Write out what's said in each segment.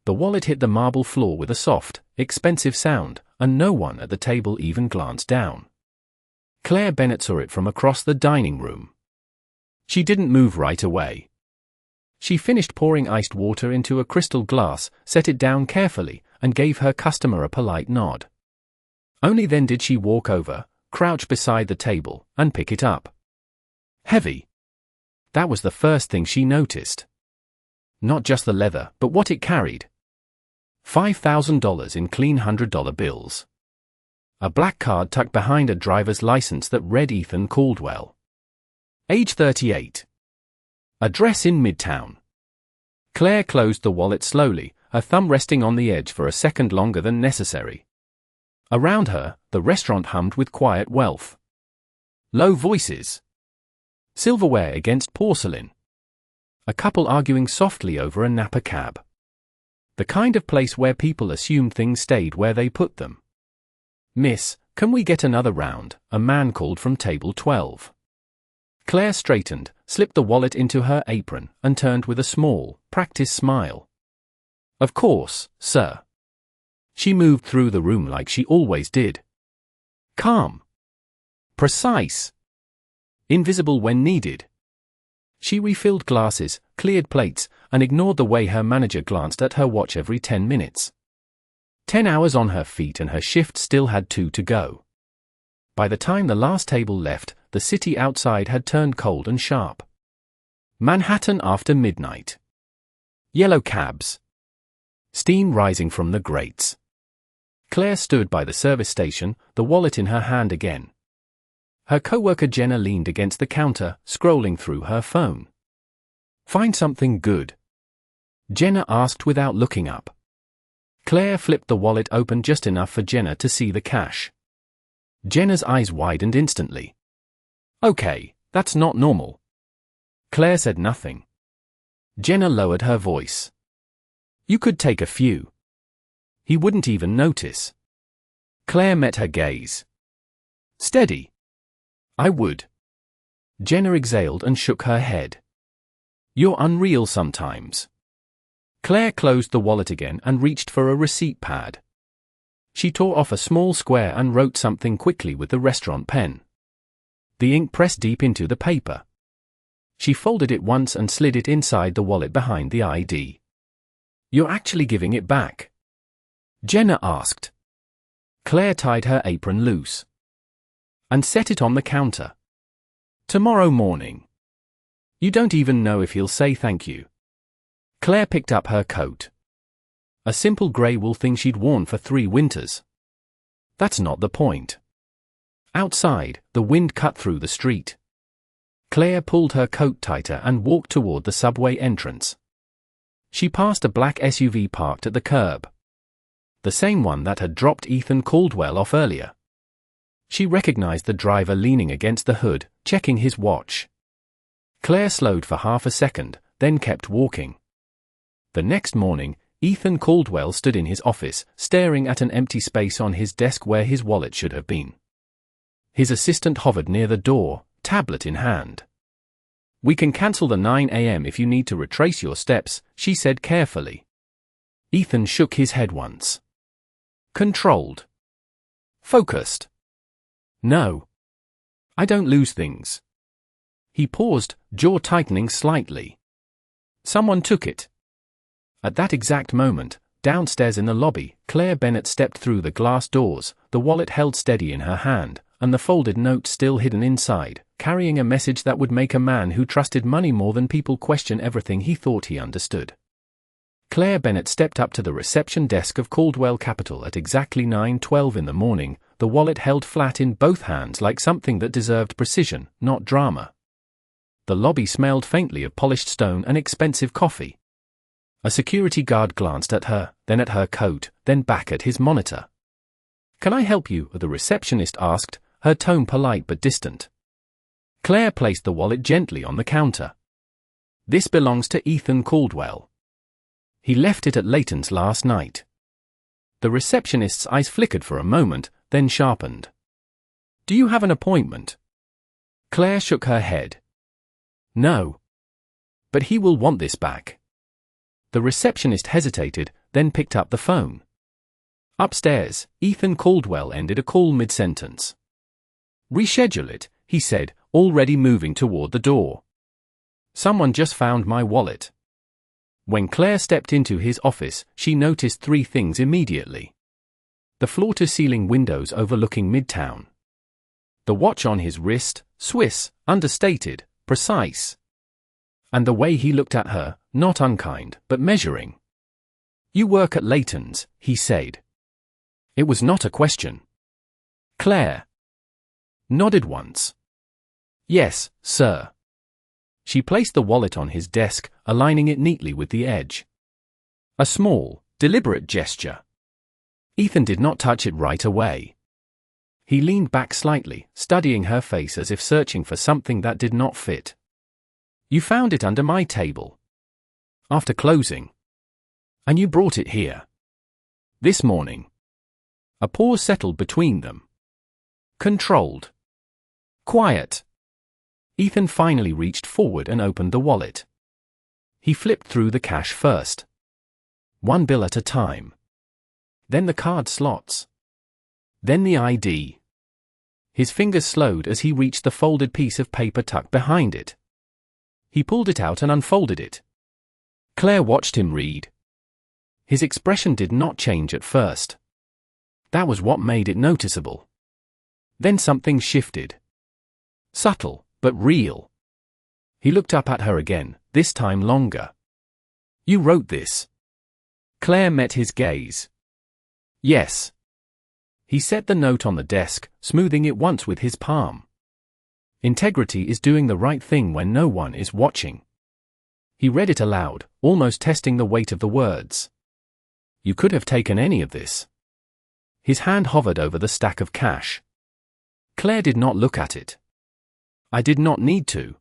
The wallet hit the marble floor with a soft, expensive sound, and no one at the table even glanced down. Claire Bennett saw it from across the dining room. She didn't move right away. She finished pouring iced water into a crystal glass, set it down carefully, and gave her customer a polite nod. Only then did she walk over, crouch beside the table, and pick it up. Heavy. That was the first thing she noticed. Not just the leather, but what it carried. $5,000 in clean $100 bills. A black card tucked behind a driver's license that read Ethan Caldwell. Age 38. Address in Midtown. Claire closed the wallet slowly, her thumb resting on the edge for a second longer than necessary. Around her, the restaurant hummed with quiet wealth. Low voices. Silverware against porcelain. A couple arguing softly over a Napa cab. The kind of place where people assumed things stayed where they put them. "Miss, can we get another round?" a man called from table 12. Claire straightened, slipped the wallet into her apron, and turned with a small, practiced smile. "Of course, sir." She moved through the room like she always did. Calm. Precise. Invisible when needed. She refilled glasses, cleared plates, and ignored the way her manager glanced at her watch every 10 minutes. 10 hours on her feet and her shift still had 2 to go. By the time the last table left, the city outside had turned cold and sharp. Manhattan after midnight. Yellow cabs. Steam rising from the grates. Claire stood by the service station, the wallet in her hand again. Her coworker Jenna leaned against the counter, scrolling through her phone. "Find something good?" Jenna asked without looking up. Claire flipped the wallet open just enough for Jenna to see the cash. Jenna's eyes widened instantly. "Okay, that's not normal." Claire said nothing. Jenna lowered her voice. "You could take a few. He wouldn't even notice." Claire met her gaze. "Steady." "I would." Jenna exhaled and shook her head. "You're unreal sometimes." Claire closed the wallet again and reached for a receipt pad. She tore off a small square and wrote something quickly with the restaurant pen. The ink pressed deep into the paper. She folded it once and slid it inside the wallet behind the ID. "You're actually giving it back?" Jenna asked. Claire tied her apron loose and set it on the counter. "Tomorrow morning." "You don't even know if he'll say thank you." Claire picked up her coat. A simple grey wool thing she'd worn for 3 winters. That's not the point. Outside, the wind cut through the street. Claire pulled her coat tighter and walked toward the subway entrance. She passed a black SUV parked at the curb. The same one that had dropped Ethan Caldwell off earlier. She recognized the driver leaning against the hood, checking his watch. Claire slowed for half a second, then kept walking. The next morning, Ethan Caldwell stood in his office, staring at an empty space on his desk where his wallet should have been. His assistant hovered near the door, tablet in hand. "We can cancel the 9 a.m. if you need to retrace your steps," she said carefully. Ethan shook his head once. "Controlled. Focused. No. I don't lose things." He paused, jaw tightening slightly. "Someone took it." At that exact moment, downstairs in the lobby, Claire Bennett stepped through the glass doors, the wallet held steady in her hand, and the folded note still hidden inside, carrying a message that would make a man who trusted money more than people question everything he thought he understood. Claire Bennett stepped up to the reception desk of Caldwell Capital at exactly 9:12 in the morning, the wallet held flat in both hands like something that deserved precision, not drama. The lobby smelled faintly of polished stone and expensive coffee. A security guard glanced at her, then at her coat, then back at his monitor. "Can I help you?" the receptionist asked, her tone polite but distant. Claire placed the wallet gently on the counter. "This belongs to Ethan Caldwell. He left it at Layton's last night." The receptionist's eyes flickered for a moment, then sharpened. "Do you have an appointment?" Claire shook her head. "No. But he will want this back." The receptionist hesitated, then picked up the phone. Upstairs, Ethan Caldwell ended a call mid-sentence. "Reschedule it," he said, already moving toward the door. "Someone just found my wallet." When Claire stepped into his office, she noticed three things immediately. The floor-to-ceiling windows overlooking Midtown. The watch on his wrist, Swiss, understated, precise. And the way he looked at her, not unkind, but measuring. "You work at Layton's," he said. It was not a question. Claire nodded once. "Yes, sir." She placed the wallet on his desk, aligning it neatly with the edge. A small, deliberate gesture. Ethan did not touch it right away. He leaned back slightly, studying her face as if searching for something that did not fit. "You found it under my table. After closing. And you brought it here. This morning." A pause settled between them. Controlled. Quiet. Ethan finally reached forward and opened the wallet. He flipped through the cash first. One bill at a time. Then the card slots. Then the ID. His fingers slowed as he reached the folded piece of paper tucked behind it. He pulled it out and unfolded it. Claire watched him read. His expression did not change at first. That was what made it noticeable. Then something shifted. Subtle, but real. He looked up at her again, this time longer. "You wrote this." Claire met his gaze. "Yes." He set the note on the desk, smoothing it once with his palm. "Integrity is doing the right thing when no one is watching." He read it aloud, almost testing the weight of the words. "You could have taken any of this." His hand hovered over the stack of cash. Claire did not look at it. "I did not need to."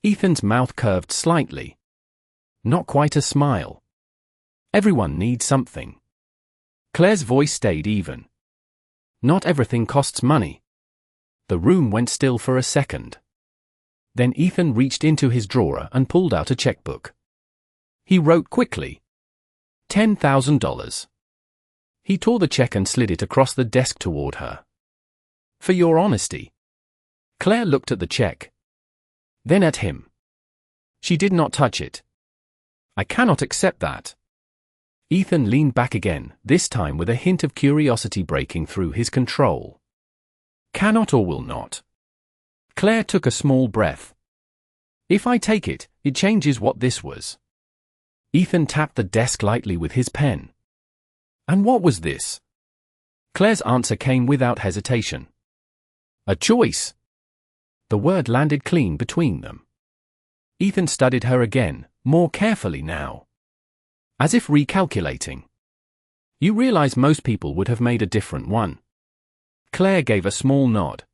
Ethan's mouth curved slightly. Not quite a smile. "Everyone needs something." Claire's voice stayed even. "Not everything costs money." The room went still for a second. Then Ethan reached into his drawer and pulled out a checkbook. He wrote quickly. $10,000. He tore the check and slid it across the desk toward her. "For your honesty." Claire looked at the check. Then at him. She did not touch it. "I cannot accept that." Ethan leaned back again, this time with a hint of curiosity breaking through his control. "Cannot or will not?" Claire took a small breath. "If I take it, it changes what this was." Ethan tapped the desk lightly with his pen. "And what was this?" Claire's answer came without hesitation. "A choice." The word landed clean between them. Ethan studied her again, more carefully now. As if recalculating. "You realize most people would have made a different one." Claire gave a small nod.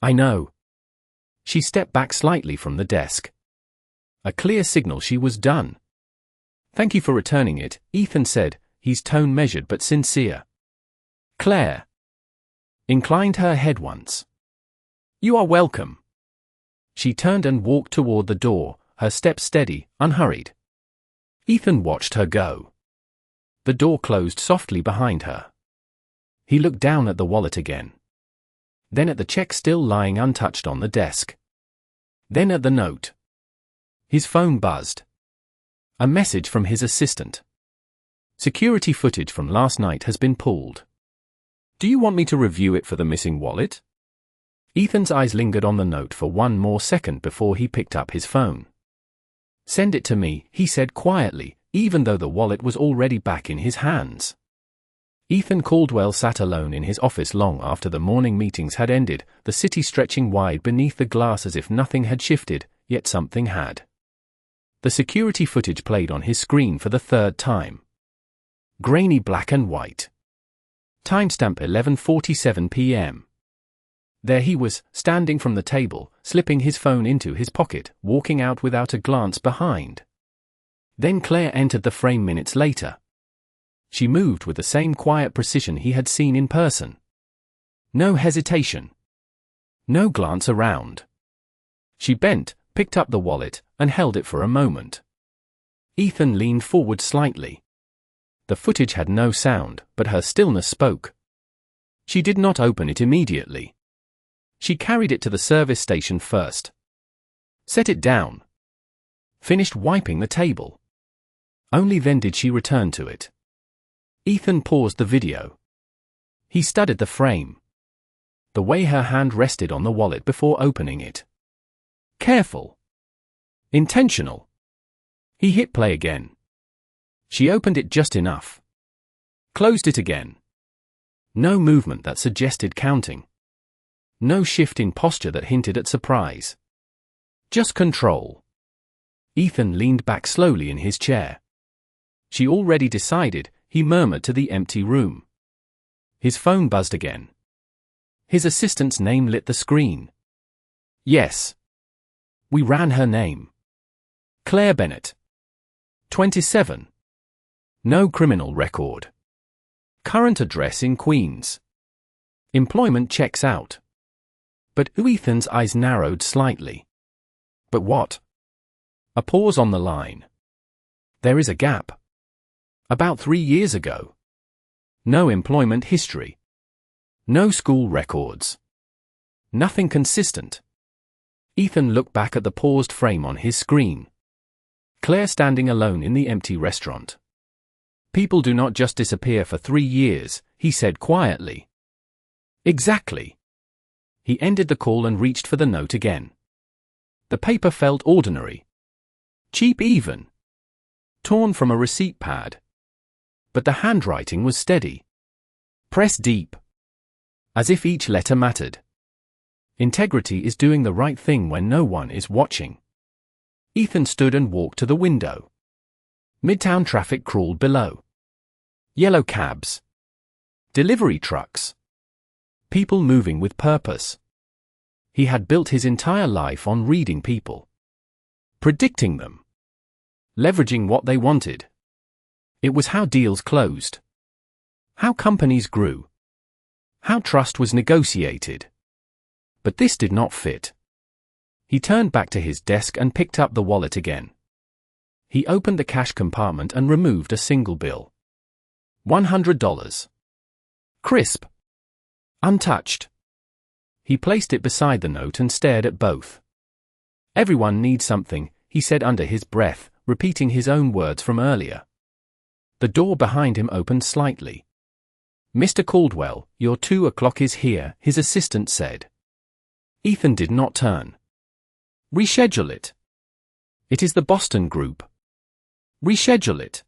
"I know." She stepped back slightly from the desk. A clear signal she was done. "Thank you for returning it," Ethan said, his tone measured but sincere. Claire inclined her head once. "You are welcome." She turned and walked toward the door, her steps steady, unhurried. Ethan watched her go. The door closed softly behind her. He looked down at the wallet again. Then at the check still lying untouched on the desk. Then at the note. His phone buzzed. A message from his assistant. "Security footage from last night has been pulled. Do you want me to review it for the missing wallet?" Ethan's eyes lingered on the note for one more second before he picked up his phone. "Send it to me," he said quietly, even though the wallet was already back in his hands. Ethan Caldwell sat alone in his office long after the morning meetings had ended, the city stretching wide beneath the glass as if nothing had shifted, yet something had. The security footage played on his screen for the third time. Grainy black and white. Timestamp 11:47 p.m. There he was, standing from the table, slipping his phone into his pocket, walking out without a glance behind. Then Claire entered the frame minutes later. She moved with the same quiet precision he had seen in person. No hesitation. No glance around. She bent, picked up the wallet, and held it for a moment. Ethan leaned forward slightly. The footage had no sound, but her stillness spoke. She did not open it immediately. She carried it to the service station first. Set it down. Finished wiping the table. Only then did she return to it. Ethan paused the video. He studied the frame. The way her hand rested on the wallet before opening it. Careful. Intentional. He hit play again. She opened it just enough. Closed it again. No movement that suggested counting. No shift in posture that hinted at surprise. Just control. Ethan leaned back slowly in his chair. She already decided, he murmured to the empty room. His phone buzzed again. His assistant's name lit the screen. Yes. We ran her name. Claire Bennett. 27. No criminal record. Current address in Queens. Employment checks out. But Ethan's eyes narrowed slightly. But what? A pause on the line. There is a gap. About 3 years ago. No employment history. No school records. Nothing consistent. Ethan looked back at the paused frame on his screen. Claire standing alone in the empty restaurant. People do not just disappear for 3 years, he said quietly. Exactly. He ended the call and reached for the note again. The paper felt ordinary. Cheap even. Torn from a receipt pad. But the handwriting was steady. Press deep. As if each letter mattered. Integrity is doing the right thing when no one is watching. Ethan stood and walked to the window. Midtown traffic crawled below. Yellow cabs. Delivery trucks. People moving with purpose. He had built his entire life on reading people. Predicting them. Leveraging what they wanted. It was how deals closed. How companies grew. How trust was negotiated. But this did not fit. He turned back to his desk and picked up the wallet again. He opened the cash compartment and removed a single bill. $100. Crisp. Untouched. He placed it beside the note and stared at both. Everyone needs something, he said under his breath, repeating his own words from earlier. The door behind him opened slightly. Mr. Caldwell, your 2 o'clock is here, his assistant said. Ethan did not turn. Reschedule it. It is the Boston group. Reschedule it.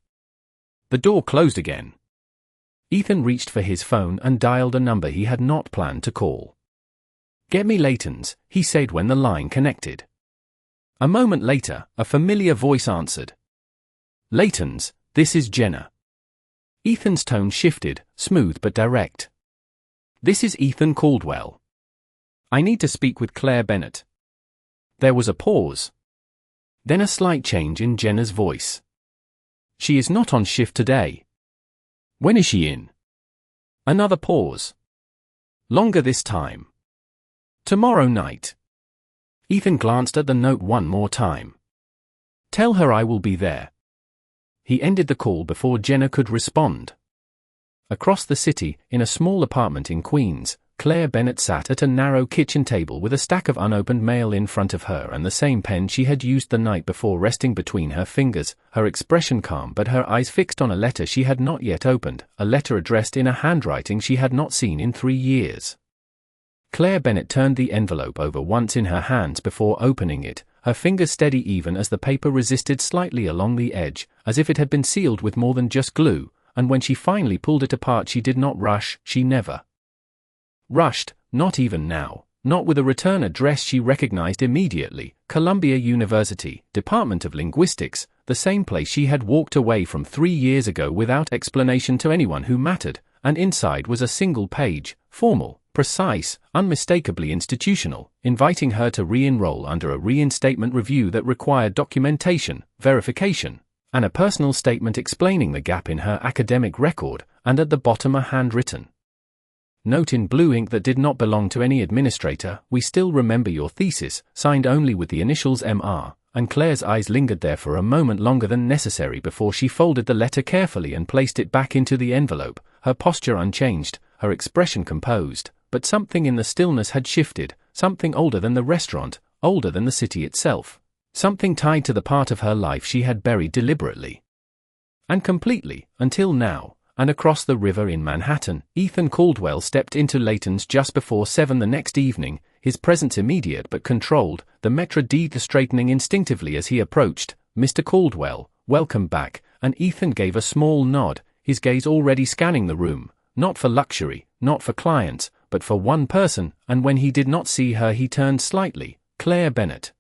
The door closed again. Ethan reached for his phone and dialed a number he had not planned to call. Get me Layton's, he said when the line connected. A moment later, a familiar voice answered. Layton's, this is Jenna. Ethan's tone shifted, smooth but direct. This is Ethan Caldwell. I need to speak with Claire Bennett. There was a pause. Then a slight change in Jenna's voice. She is not on shift today. When is she in? Another pause. Longer this time. Tomorrow night. Ethan glanced at the note one more time. Tell her I will be there. He ended the call before Jenna could respond. Across the city, in a small apartment in Queens, Claire Bennett sat at a narrow kitchen table with a stack of unopened mail in front of her and the same pen she had used the night before resting between her fingers, her expression calm but her eyes fixed on a letter she had not yet opened, a letter addressed in a handwriting she had not seen in 3 years. Claire Bennett turned the envelope over once in her hands before opening it, her fingers steady even as the paper resisted slightly along the edge, as if it had been sealed with more than just glue, and when she finally pulled it apart she did not rush, she never rushed, not even now, not with a return address she recognized immediately, Columbia University, Department of Linguistics, the same place she had walked away from 3 years ago without explanation to anyone who mattered, and inside was a single page, formal, precise, unmistakably institutional, inviting her to re-enroll under a reinstatement review that required documentation, verification, and a personal statement explaining the gap in her academic record, and at the bottom a handwritten note in blue ink that did not belong to any administrator, we still remember your thesis, signed only with the initials MR, and Claire's eyes lingered there for a moment longer than necessary before she folded the letter carefully and placed it back into the envelope, her posture unchanged, her expression composed, but something in the stillness had shifted, something older than the restaurant, older than the city itself, something tied to the part of her life she had buried deliberately and completely, until now. And across the river in Manhattan, Ethan Caldwell stepped into Layton's just before 7 the next evening, his presence immediate but controlled, the maître d' straightening instinctively as he approached. "Mr. Caldwell, welcome back," and Ethan gave a small nod, his gaze already scanning the room, not for luxury, not for clients, but for one person, and when he did not see her he turned slightly. "Claire Bennett.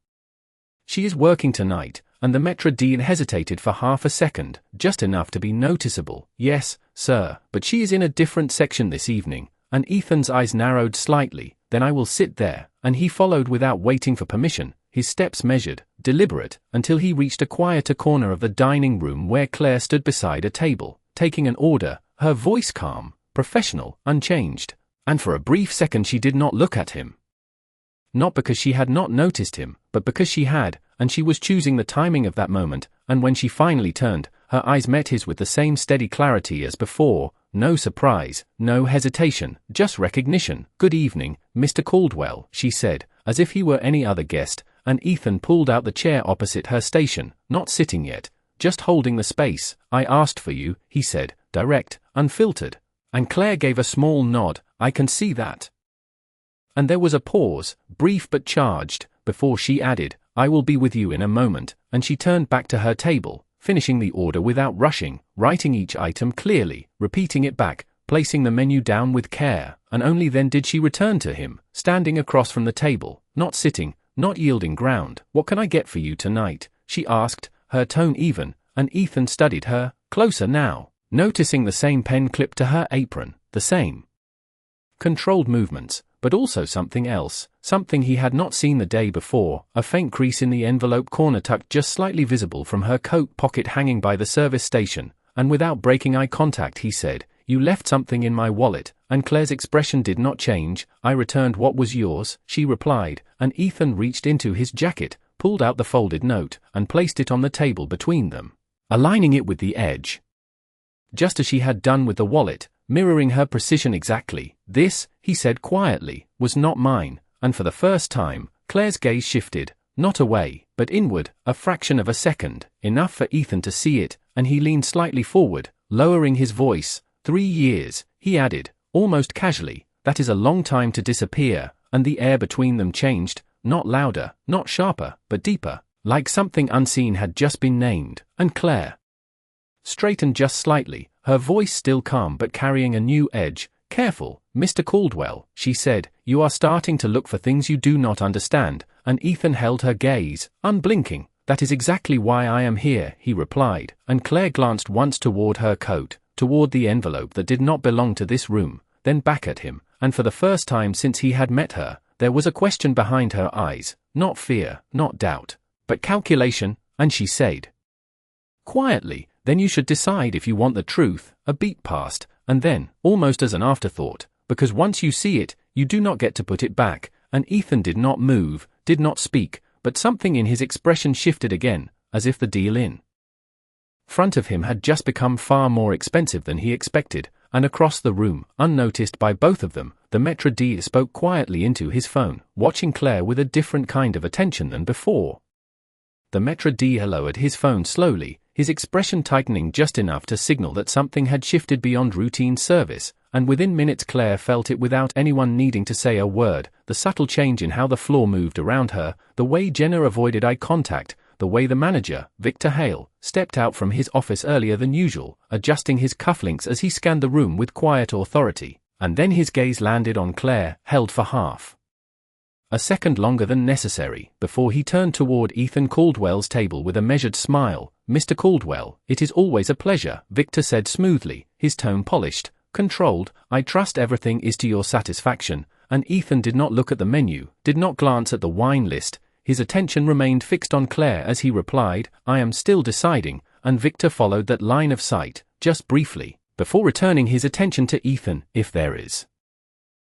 She is working tonight," and the maître d' hesitated for half a second, just enough to be noticeable. "Yes, sir, but she is in a different section this evening," and Ethan's eyes narrowed slightly. "Then I will sit there," and he followed without waiting for permission, his steps measured, deliberate, until he reached a quieter corner of the dining room where Claire stood beside a table, taking an order, her voice calm, professional, unchanged, and for a brief second she did not look at him. Not because she had not noticed him, but because she had, and she was choosing the timing of that moment, and when she finally turned, her eyes met his with the same steady clarity as before, no surprise, no hesitation, just recognition. "Good evening, Mr. Caldwell," she said, as if he were any other guest, and Ethan pulled out the chair opposite her station, not sitting yet, just holding the space. "I asked for you," he said, direct, unfiltered, and Claire gave a small nod. "I can see that." And there was a pause, brief but charged, before she added, "I will be with you in a moment," and she turned back to her table, finishing the order without rushing, writing each item clearly, repeating it back, placing the menu down with care, and only then did she return to him, standing across from the table, not sitting, not yielding ground. "What can I get for you tonight?" she asked, her tone even, and Ethan studied her, closer now, noticing the same pen clip to her apron, the same controlled movements, but also something else, something he had not seen the day before, a faint crease in the envelope corner tucked just slightly visible from her coat pocket hanging by the service station, and without breaking eye contact he said, "You left something in my wallet," and Claire's expression did not change. "I returned what was yours," she replied, and Ethan reached into his jacket, pulled out the folded note, and placed it on the table between them, aligning it with the edge, just as she had done with the wallet, mirroring her precision exactly. "This," he said quietly, "was not mine," and for the first time, Claire's gaze shifted, not away, but inward, a fraction of a second, enough for Ethan to see it, and he leaned slightly forward, lowering his voice. 3 years, he added, almost casually, "that is a long time to disappear," and the air between them changed, not louder, not sharper, but deeper, like something unseen had just been named, and Claire straightened just slightly, her voice still calm but carrying a new edge. "Careful, Mr. Caldwell," she said, "you are starting to look for things you do not understand," and Ethan held her gaze, unblinking. "That is exactly why I am here," he replied, and Claire glanced once toward her coat, toward the envelope that did not belong to this room, then back at him, and for the first time since he had met her, there was a question behind her eyes, not fear, not doubt, but calculation, and she said quietly, "Then you should decide if you want the truth." A beat passed, and then, almost as an afterthought, because once you see it, you do not get to put it back, and Ethan did not move, did not speak, but something in his expression shifted again, as if the deal in front of him had just become far more expensive than he expected, and across the room, unnoticed by both of them, the maître d' spoke quietly into his phone, watching Claire with a different kind of attention than before. The maître d' lowered his phone slowly, his expression tightening just enough to signal that something had shifted beyond routine service, and within minutes Claire felt it without anyone needing to say a word, the subtle change in how the floor moved around her, the way Jenna avoided eye contact, the way the manager, Victor Hale, stepped out from his office earlier than usual, adjusting his cufflinks as he scanned the room with quiet authority, and then his gaze landed on Claire, held for half a second longer than necessary, before he turned toward Ethan Caldwell's table with a measured smile. "Mr. Caldwell, it is always a pleasure," Victor said smoothly, his tone polished, controlled. "I trust everything is to your satisfaction," and Ethan did not look at the menu, did not glance at the wine list, his attention remained fixed on Claire as he replied, "I am still deciding," and Victor followed that line of sight, just briefly, before returning his attention to Ethan. "If there is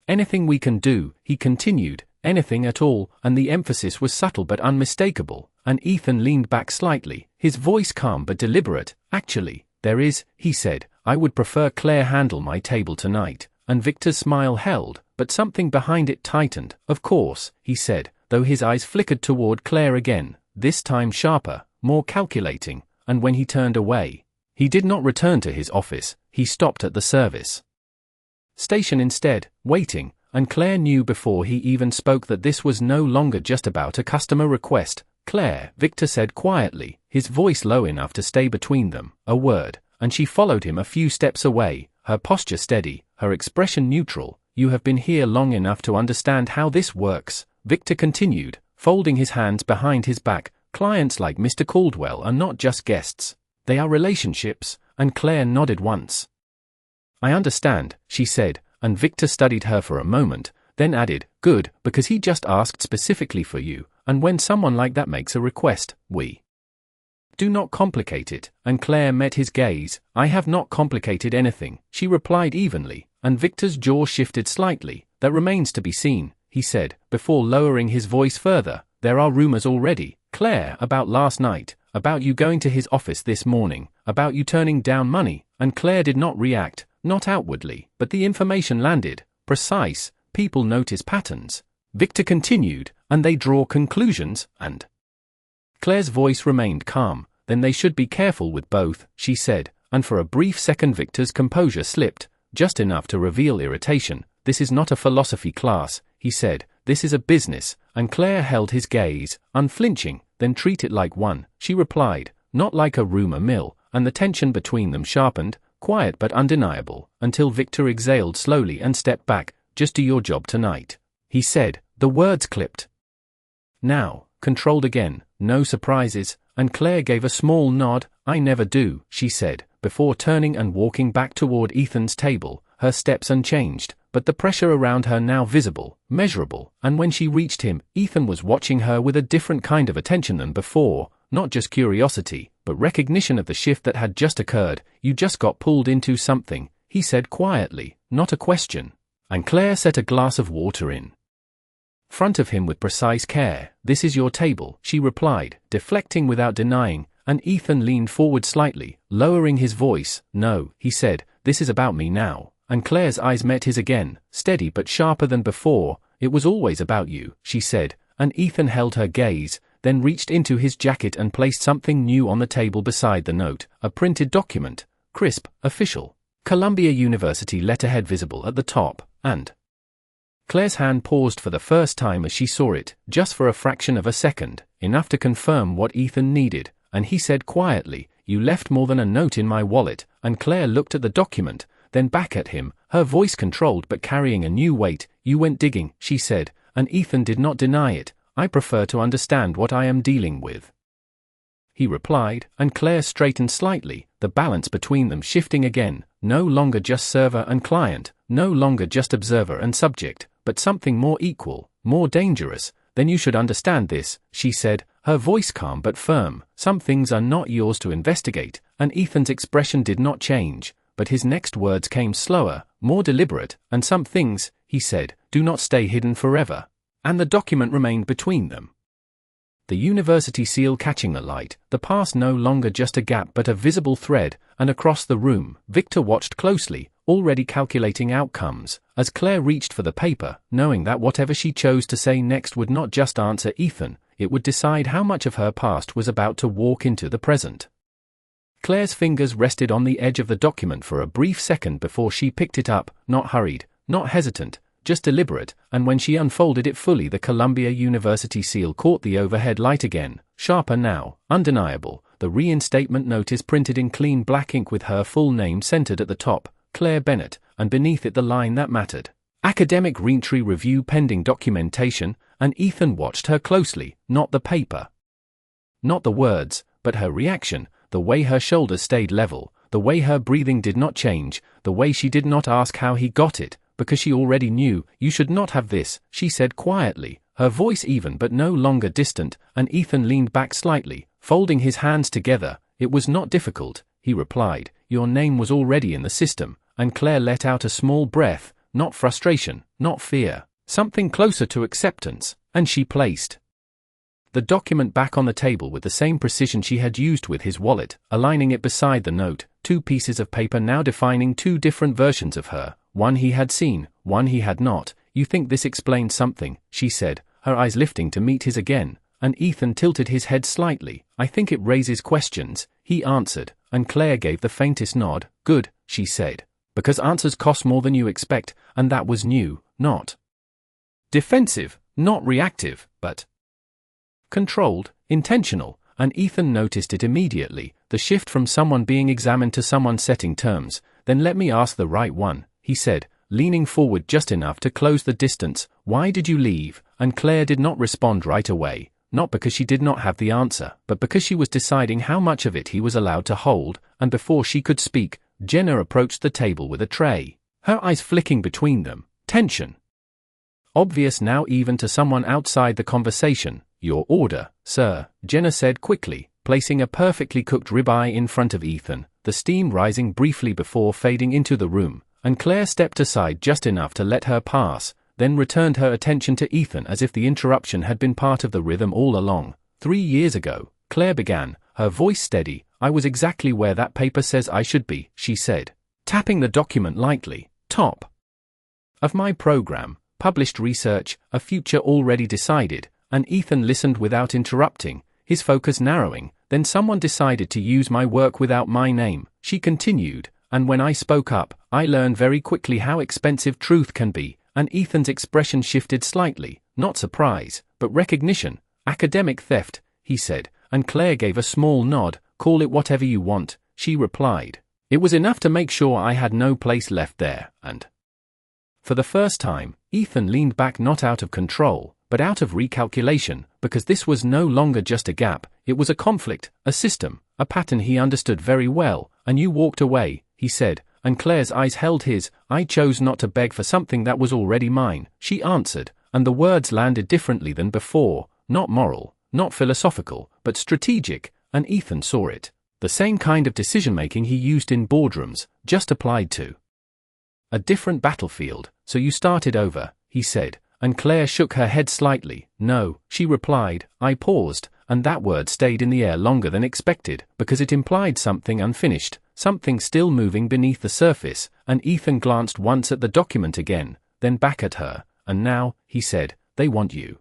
anything we can do," he continued, anything at all, and the emphasis was subtle but unmistakable, and Ethan leaned back slightly, his voice calm but deliberate. Actually, there is, he said. I would prefer Claire handle my table tonight, and Victor's smile held, but something behind it tightened. Of course, he said, though his eyes flickered toward Claire again, this time sharper, more calculating, and when he turned away, he did not return to his office, he stopped at the service station instead, waiting, and Claire knew before he even spoke that this was no longer just about a customer request. Claire, Victor said quietly, his voice low enough to stay between them, a word, and she followed him a few steps away, her posture steady, her expression neutral. You have been here long enough to understand how this works, Victor continued, folding his hands behind his back. Clients like Mr. Caldwell are not just guests, they are relationships, and Claire nodded once. I understand, she said, and Victor studied her for a moment, then added, good, because he just asked specifically for you, and when someone like that makes a request, we do not complicate it, and Claire met his gaze. I have not complicated anything, she replied evenly, and Victor's jaw shifted slightly. That remains to be seen, he said, before lowering his voice further. There are rumors already, Claire, about last night, about you going to his office this morning, about you turning down money, and Claire did not react, not outwardly, but the information landed, precise. People notice patterns, Victor continued, and they draw conclusions, and Claire's voice remained calm. Then they should be careful with both, she said, and for a brief second Victor's composure slipped, just enough to reveal irritation. This is not a philosophy class, he said, this is a business, and Claire held his gaze, unflinching. Then treat it like one, she replied, not like a rumor mill, and the tension between them sharpened, quiet but undeniable, until Victor exhaled slowly and stepped back. Just do your job tonight, he said, the words clipped. Now, controlled again, no surprises, and Claire gave a small nod. I never do, she said, before turning and walking back toward Ethan's table, her steps unchanged, but the pressure around her now visible, measurable, and when she reached him, Ethan was watching her with a different kind of attention than before, not just curiosity, but recognition of the shift that had just occurred. You just got pulled into something, he said quietly, not a question, and Claire set a glass of water in front of him with precise care. This is your table, she replied, deflecting without denying, and Ethan leaned forward slightly, lowering his voice. No, he said, this is about me now, and Claire's eyes met his again, steady but sharper than before. It was always about you, she said, and Ethan held her gaze, then reached into his jacket and placed something new on the table beside the note, a printed document, crisp, official, Columbia University letterhead visible at the top, and Claire's hand paused for the first time as she saw it, just for a fraction of a second, enough to confirm what Ethan needed, and he said quietly, you left more than a note in my wallet, and Claire looked at the document, then back at him, her voice controlled but carrying a new weight. You went digging, she said, and Ethan did not deny it. I prefer to understand what I am dealing with, he replied, and Claire straightened slightly, the balance between them shifting again, no longer just server and client, no longer just observer and subject, but something more equal, more dangerous. Then you should understand this, she said, her voice calm but firm. Some things are not yours to investigate, and Ethan's expression did not change, but his next words came slower, more deliberate, and some things, he said, do not stay hidden forever. And the document remained between them, the university seal catching the light, the past no longer just a gap but a visible thread. And across the room, Victor watched closely, already calculating outcomes, as Claire reached for the paper, knowing that whatever she chose to say next would not just answer Ethan, it would decide how much of her past was about to walk into the present. Claire's fingers rested on the edge of the document for a brief second before she picked it up, not hurried, not hesitant, just deliberate, and when she unfolded it fully, the Columbia University seal caught the overhead light again, sharper now, undeniable. The reinstatement notice printed in clean black ink with her full name centered at the top, Claire Bennett, and beneath it the line that mattered, academic reentry review pending documentation. And Ethan watched her closely, not the paper, not the words, but her reaction, the way her shoulders stayed level, the way her breathing did not change, the way she did not ask how he got it, because she already knew. You should not have this, she said quietly, her voice even but no longer distant, and Ethan leaned back slightly, folding his hands together. It was not difficult, he replied, your name was already in the system, and Claire let out a small breath, not frustration, not fear, something closer to acceptance, and she placed the document back on the table with the same precision she had used with his wallet, aligning it beside the note, two pieces of paper now defining two different versions of her, one he had seen, one he had not. You think this explains something, she said, her eyes lifting to meet his again, and Ethan tilted his head slightly. I think it raises questions, he answered, and Claire gave the faintest nod. Good, she said, because answers cost more than you expect, and that was new, not defensive, not reactive, but controlled, intentional, and Ethan noticed it immediately, the shift from someone being examined to someone setting terms. Then let me ask the right one, he said, leaning forward just enough to close the distance. Why did you leave? And Claire did not respond right away, not because she did not have the answer, but because she was deciding how much of it he was allowed to hold, and before she could speak, Jenna approached the table with a tray, her eyes flicking between them, tension obvious now even to someone outside the conversation. Your order, sir, Jenna said quickly, placing a perfectly cooked ribeye in front of Ethan, the steam rising briefly before fading into the room, and Claire stepped aside just enough to let her pass, then returned her attention to Ethan as if the interruption had been part of the rhythm all along. 3 years ago, Claire began, her voice steady. I was exactly where that paper says I should be, she said, tapping the document lightly. Top of my program, published research, a future already decided, and Ethan listened without interrupting, his focus narrowing. Then someone decided to use my work without my name, she continued, and when I spoke up, I learned very quickly how expensive truth can be, and Ethan's expression shifted slightly, not surprise, but recognition. Academic theft, he said, and Claire gave a small nod. Call it whatever you want, she replied. It was enough to make sure I had no place left there, and for the first time, Ethan leaned back, not out of control, but out of recalculation, because this was no longer just a gap, it was a conflict, a system, a pattern he understood very well. And you walked away, he said, and Claire's eyes held his. I chose not to beg for something that was already mine, she answered, and the words landed differently than before, not moral, not philosophical, but strategic, and Ethan saw it. The same kind of decision-making he used in boardrooms, just applied to a different battlefield. So you started over, he said, and Claire shook her head slightly. No, she replied. I paused, and that word stayed in the air longer than expected, because it implied something unfinished, something still moving beneath the surface, and Ethan glanced once at the document again, then back at her. And now, he said, they want you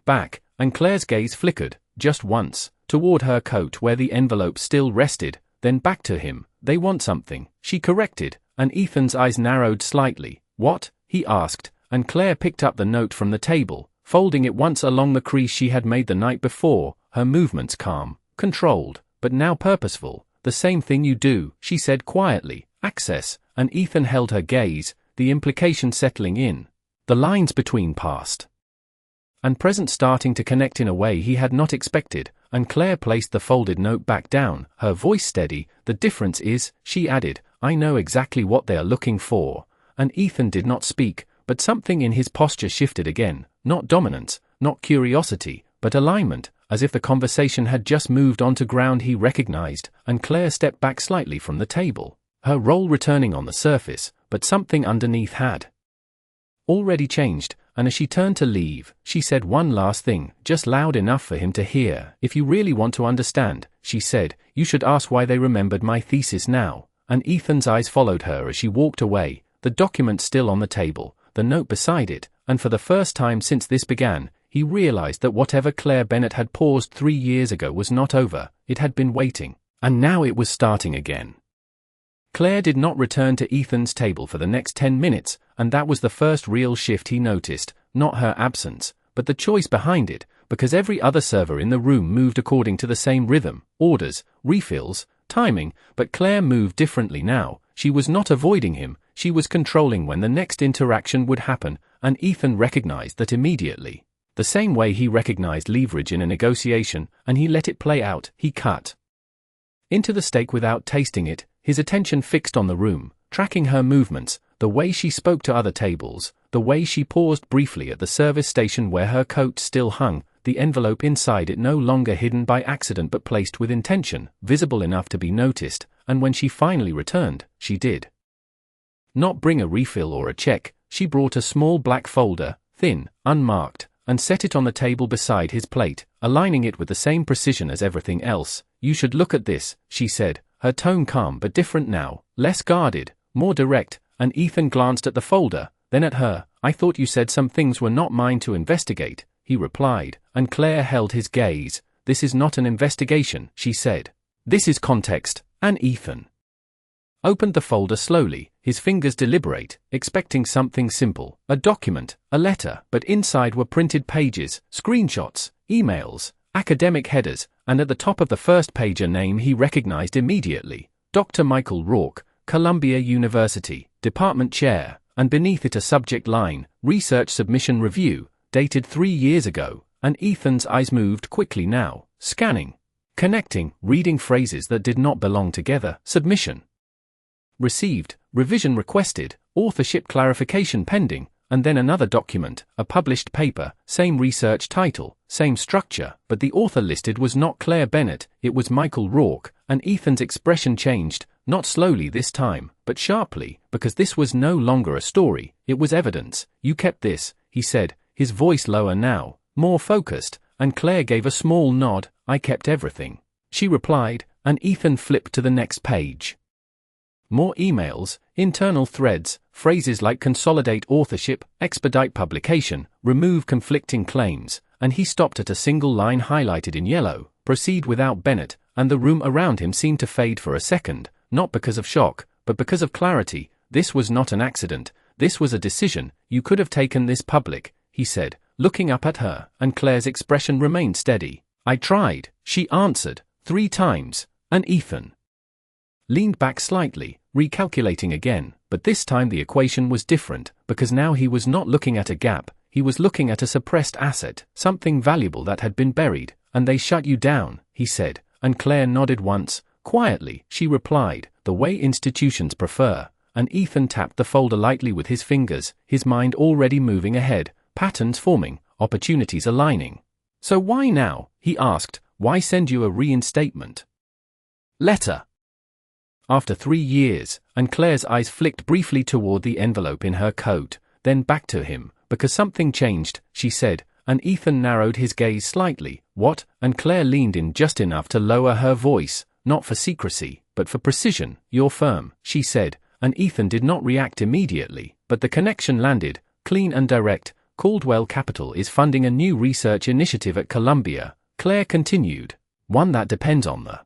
back, and Claire's gaze flickered, just once, toward her coat where the envelope still rested, then back to him. They want something, she corrected, and Ethan's eyes narrowed slightly. What? He asked, and Claire picked up the note from the table, folding it once along the crease she had made the night before, her movements calm, controlled, but now purposeful. The same thing you do, she said quietly. Access, and Ethan held her gaze, the implication settling in, the lines between past and present starting to connect in a way he had not expected, and Claire placed the folded note back down, her voice steady. The difference is, she added, I know exactly what they are looking for. And Ethan did not speak, but something in his posture shifted again, not dominance, not curiosity, but alignment, as if the conversation had just moved onto ground he recognized, and Claire stepped back slightly from the table, her role returning on the surface, but something underneath had already changed. And as she turned to leave, she said one last thing, just loud enough for him to hear. If you really want to understand, she said, you should ask why they remembered my thesis now. And Ethan's eyes followed her as she walked away, the document still on the table, the note beside it, and for the first time since this began, he realized that whatever Claire Bennett had paused 3 years ago was not over. It had been waiting, and now it was starting again. Claire did not return to Ethan's table for the next 10 minutes, and that was the first real shift he noticed, not her absence, but the choice behind it, because every other server in the room moved according to the same rhythm, orders, refills, timing, but Claire moved differently now. She was not avoiding him, she was controlling when the next interaction would happen, and Ethan recognized that immediately. The same way he recognized leverage in a negotiation, and he let it play out. He cut into the steak without tasting it, his attention fixed on the room, tracking her movements, the way she spoke to other tables, the way she paused briefly at the service station where her coat still hung, the envelope inside it no longer hidden by accident but placed with intention, visible enough to be noticed, and when she finally returned, she did not bring a refill or a check, she brought a small black folder, thin, unmarked, and set it on the table beside his plate, aligning it with the same precision as everything else. "You should look at this," she said, her tone calm but different now, less guarded, more direct, and Ethan glanced at the folder, then at her. "I thought you said some things were not mine to investigate," he replied, and Claire held his gaze. "This is not an investigation," she said. "This is context," and Ethan opened the folder slowly, his fingers deliberate, expecting something simple, a document, a letter, but inside were printed pages, screenshots, emails, academic headers, and at the top of the first page a name he recognized immediately, Dr. Michael Rourke, Columbia University, Department Chair, and beneath it a subject line, Research Submission Review, dated 3 years ago, and Ethan's eyes moved quickly now, scanning, connecting, reading phrases that did not belong together. Submission received, revision requested, authorship clarification pending, and then another document, a published paper, same research title, same structure, but the author listed was not Claire Bennett, it was Michael Rourke, and Ethan's expression changed, not slowly this time, but sharply, because this was no longer a story, it was evidence. "You kept this," he said, his voice lower now, more focused, and Claire gave a small nod. "I kept everything," she replied, and Ethan flipped to the next page. More emails, internal threads, phrases like consolidate authorship, expedite publication, remove conflicting claims, and he stopped at a single line highlighted in yellow, proceed without Bennett, and the room around him seemed to fade for a second, not because of shock, but because of clarity. "This was not an accident, this was a decision. You could have taken this public," he said, looking up at her, and Claire's expression remained steady. "I tried," she answered, 3 times, and Ethan leaned back slightly, recalculating again, but this time the equation was different, because now he was not looking at a gap, he was looking at a suppressed asset, something valuable that had been buried. "And they shut you down," he said, and Claire nodded once. Quietly, she replied, "The way institutions prefer," and Ethan tapped the folder lightly with his fingers, his mind already moving ahead, patterns forming, opportunities aligning. "So why now?" he asked. "Why send you a reinstatement letter after 3 years?" And Claire's eyes flicked briefly toward the envelope in her coat, then back to him. "Because something changed," she said, and Ethan narrowed his gaze slightly. "What?" And Claire leaned in just enough to lower her voice, not for secrecy, but for precision. "Your firm," she said, and Ethan did not react immediately, but the connection landed, clean and direct. "Caldwell Capital is funding a new research initiative at Columbia," Claire continued. "One that depends on the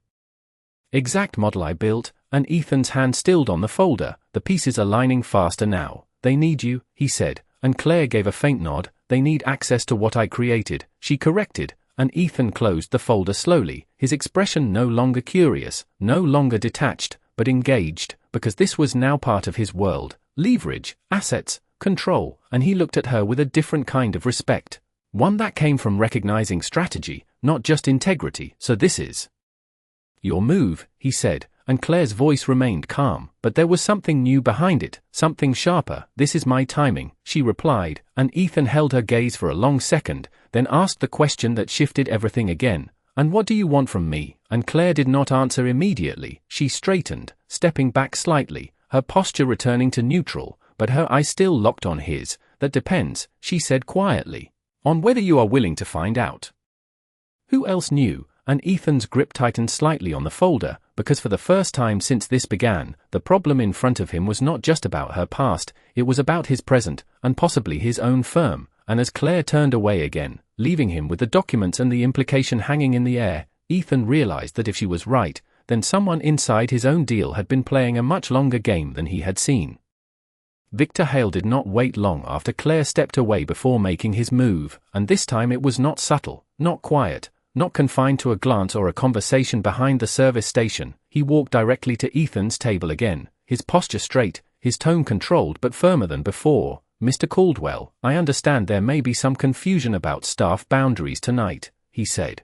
exact model I built," and Ethan's hand stilled on the folder, the pieces aligning faster now. "They need you," he said, and Claire gave a faint nod. "They need access to what I created," she corrected, and Ethan closed the folder slowly, his expression no longer curious, no longer detached, but engaged, because this was now part of his world, leverage, assets, control, and he looked at her with a different kind of respect, one that came from recognizing strategy, not just integrity. "So this is your move," he said, and Claire's voice remained calm, but there was something new behind it, something sharper. "This is my timing," she replied, and Ethan held her gaze for a long second, then asked the question that shifted everything again. "And what do you want from me?" And Claire did not answer immediately. She straightened, stepping back slightly, her posture returning to neutral, but her eyes still locked on his. "That depends," she said quietly, "on whether you are willing to find out." Who else knew? And Ethan's grip tightened slightly on the folder, because for the first time since this began, the problem in front of him was not just about her past, it was about his present, and possibly his own firm. And as Claire turned away again, leaving him with the documents and the implication hanging in the air, Ethan realized that if she was right, then someone inside his own deal had been playing a much longer game than he had seen. Victor Hale did not wait long after Claire stepped away before making his move, and this time it was not subtle, not quiet, not confined to a glance or a conversation behind the service station. He walked directly to Ethan's table again, his posture straight, his tone controlled but firmer than before. "Mr. Caldwell, I understand there may be some confusion about staff boundaries tonight," he said,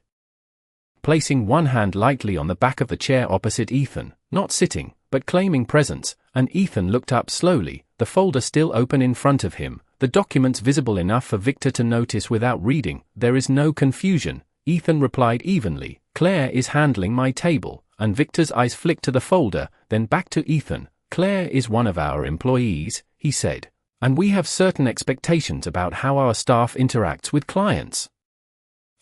placing one hand lightly on the back of the chair opposite Ethan, not sitting, but claiming presence, and Ethan looked up slowly, the folder still open in front of him, the documents visible enough for Victor to notice without reading. "There is no confusion," Ethan replied evenly. "Claire is handling my table," and Victor's eyes flicked to the folder, then back to Ethan. "Claire is one of our employees," he said. And we have certain expectations about how our staff interacts with clients.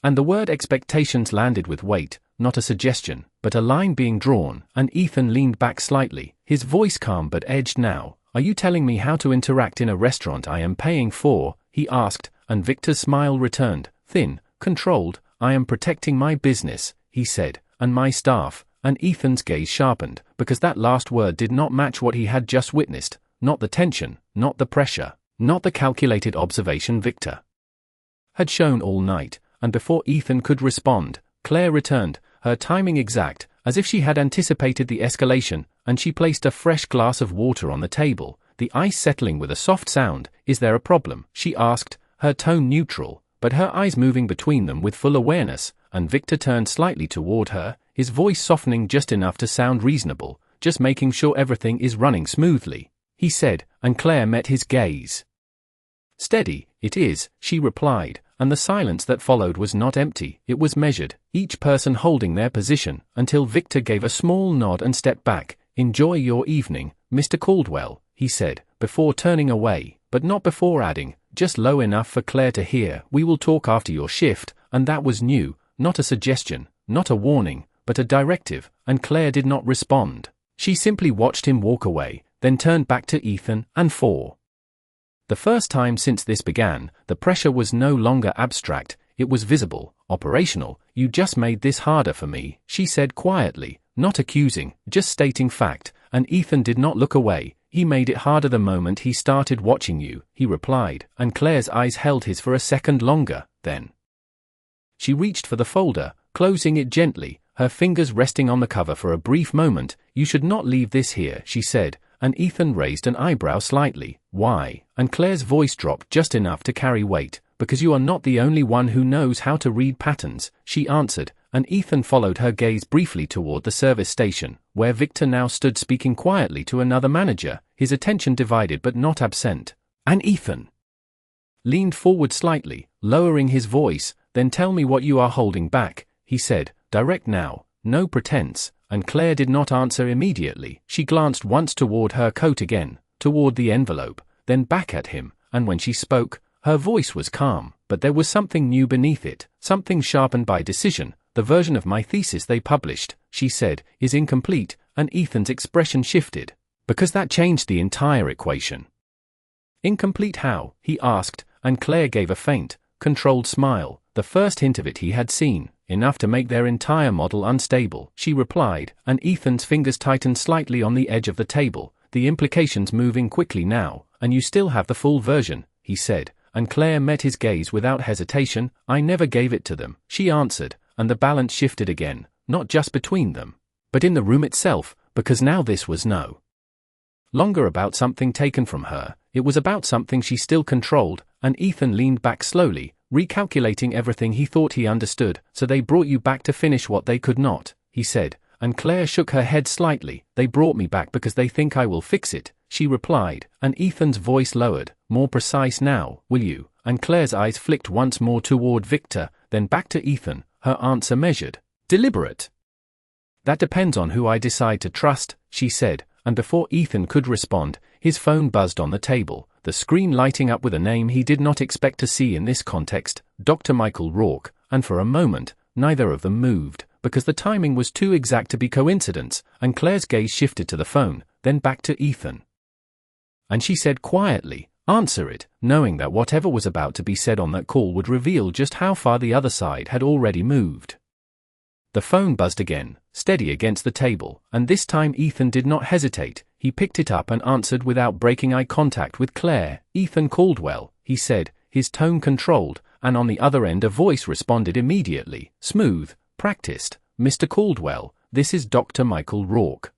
And the word expectations landed with weight, not a suggestion, but a line being drawn, and Ethan leaned back slightly, his voice calm but edged now. Are you telling me how to interact in a restaurant I am paying for? He asked, and Victor's smile returned, thin, controlled. I am protecting my business, he said, and my staff, and Ethan's gaze sharpened, because that last word did not match what he had just witnessed. Not the tension, not the pressure, not the calculated observation Victor had shown all night, and before Ethan could respond, Claire returned, her timing exact, as if she had anticipated the escalation, and she placed a fresh glass of water on the table, the ice settling with a soft sound. Is there a problem? She asked, her tone neutral, but her eyes moving between them with full awareness, and Victor turned slightly toward her, his voice softening just enough to sound reasonable. Just making sure everything is running smoothly, he said, and Claire met his gaze. Steady, it is, she replied, and the silence that followed was not empty, it was measured, each person holding their position, until Victor gave a small nod and stepped back. Enjoy your evening, Mr. Caldwell, he said, before turning away, but not before adding, just low enough for Claire to hear, we will talk after your shift. And that was new, not a suggestion, not a warning, but a directive, and Claire did not respond. She simply watched him walk away, then turned back to Ethan, and for the first time since this began, the pressure was no longer abstract, it was visible, operational. You just made this harder for me, she said quietly, not accusing, just stating fact, and Ethan did not look away. He made it harder the moment he started watching you, he replied, and Claire's eyes held his for a second longer, then she reached for the folder, closing it gently, her fingers resting on the cover for a brief moment. You should not leave this here, she said, and Ethan raised an eyebrow slightly. Why? And Claire's voice dropped just enough to carry weight. Because you are not the only one who knows how to read patterns, she answered, and Ethan followed her gaze briefly toward the service station, where Victor now stood speaking quietly to another manager, his attention divided but not absent. And Ethan leaned forward slightly, lowering his voice. Then tell me what you are holding back, he said, direct now, no pretense, and Claire did not answer immediately. She glanced once toward her coat again, toward the envelope, then back at him, and when she spoke, her voice was calm, but there was something new beneath it, something sharpened by decision. The version of my thesis they published, she said, is incomplete, and Ethan's expression shifted, because that changed the entire equation. Incomplete how? He asked, and Claire gave a faint, controlled smile, the first hint of it he had seen, enough to make their entire model unstable. She replied, and Ethan's fingers tightened slightly on the edge of the table, the implications moving quickly now. And you still have the full version, he said, and Claire met his gaze without hesitation. I never gave it to them, she answered, and the balance shifted again, not just between them, but in the room itself, because now this was no longer about something taken from her, it was about something she still controlled, and Ethan leaned back slowly, recalculating everything he thought he understood. So they brought you back to finish what they could not, he said, and Claire shook her head slightly. They brought me back because they think I will fix it, she replied, and Ethan's voice lowered, more precise now, will you? And Claire's eyes flicked once more toward Victor, then back to Ethan, her answer measured, deliberate. That depends on who I decide to trust, she said, and before Ethan could respond, his phone buzzed on the table, the screen lighting up with a name he did not expect to see in this context, Dr. Michael Rourke, and for a moment, neither of them moved, because the timing was too exact to be coincidence, and Claire's gaze shifted to the phone, then back to Ethan. And she said quietly, answer it, knowing that whatever was about to be said on that call would reveal just how far the other side had already moved. The phone buzzed again, steady against the table, and this time Ethan did not hesitate. He picked it up and answered without breaking eye contact with Claire. Ethan Caldwell, he said, his tone controlled, and on the other end a voice responded immediately, smooth, practiced, Mr. Caldwell, this is Dr. Michael Rourke.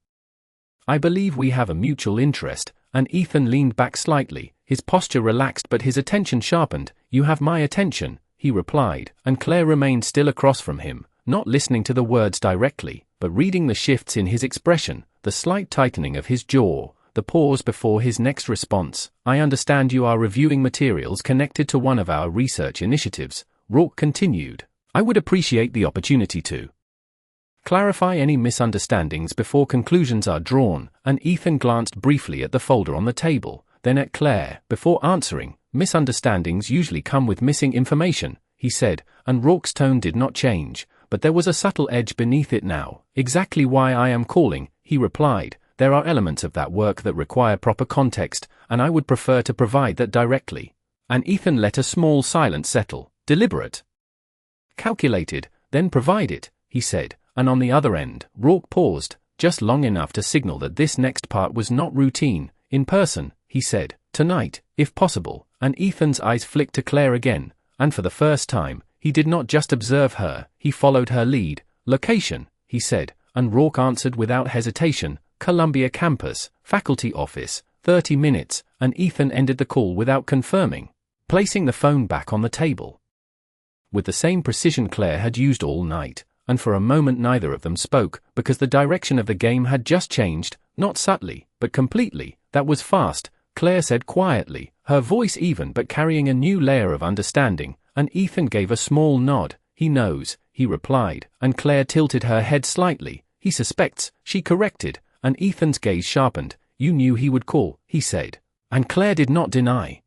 I believe we have a mutual interest, and Ethan leaned back slightly, his posture relaxed but his attention sharpened. You have my attention, he replied, and Claire remained still across from him, not listening to the words directly, but reading the shifts in his expression, the slight tightening of his jaw, the pause before his next response. I understand you are reviewing materials connected to one of our research initiatives, Rourke continued. I would appreciate the opportunity to clarify any misunderstandings before conclusions are drawn, and Ethan glanced briefly at the folder on the table, then at Claire, before answering. Misunderstandings usually come with missing information, he said, and Rourke's tone did not change, but there was a subtle edge beneath it now. Exactly why I am calling, he replied. There are elements of that work that require proper context, and I would prefer to provide that directly. And Ethan let a small silence settle, deliberate. Calculated, then provide it, he said, and on the other end, Rourke paused, just long enough to signal that this next part was not routine. In person, he said, tonight, if possible, and Ethan's eyes flicked to Claire again, and for the first time, he did not just observe her, he followed her lead. Location, he said, and Rourke answered without hesitation, Columbia campus, faculty office, 30 minutes, and Ethan ended the call without confirming, placing the phone back on the table. With the same precision Claire had used all night, and for a moment neither of them spoke, because the direction of the game had just changed, not subtly, but completely. That was fast, Claire said quietly, her voice even but carrying a new layer of understanding, and Ethan gave a small nod. He knows, he replied, and Claire tilted her head slightly. He suspects, she corrected, and Ethan's gaze sharpened. You knew he would call, he said, and Claire did not deny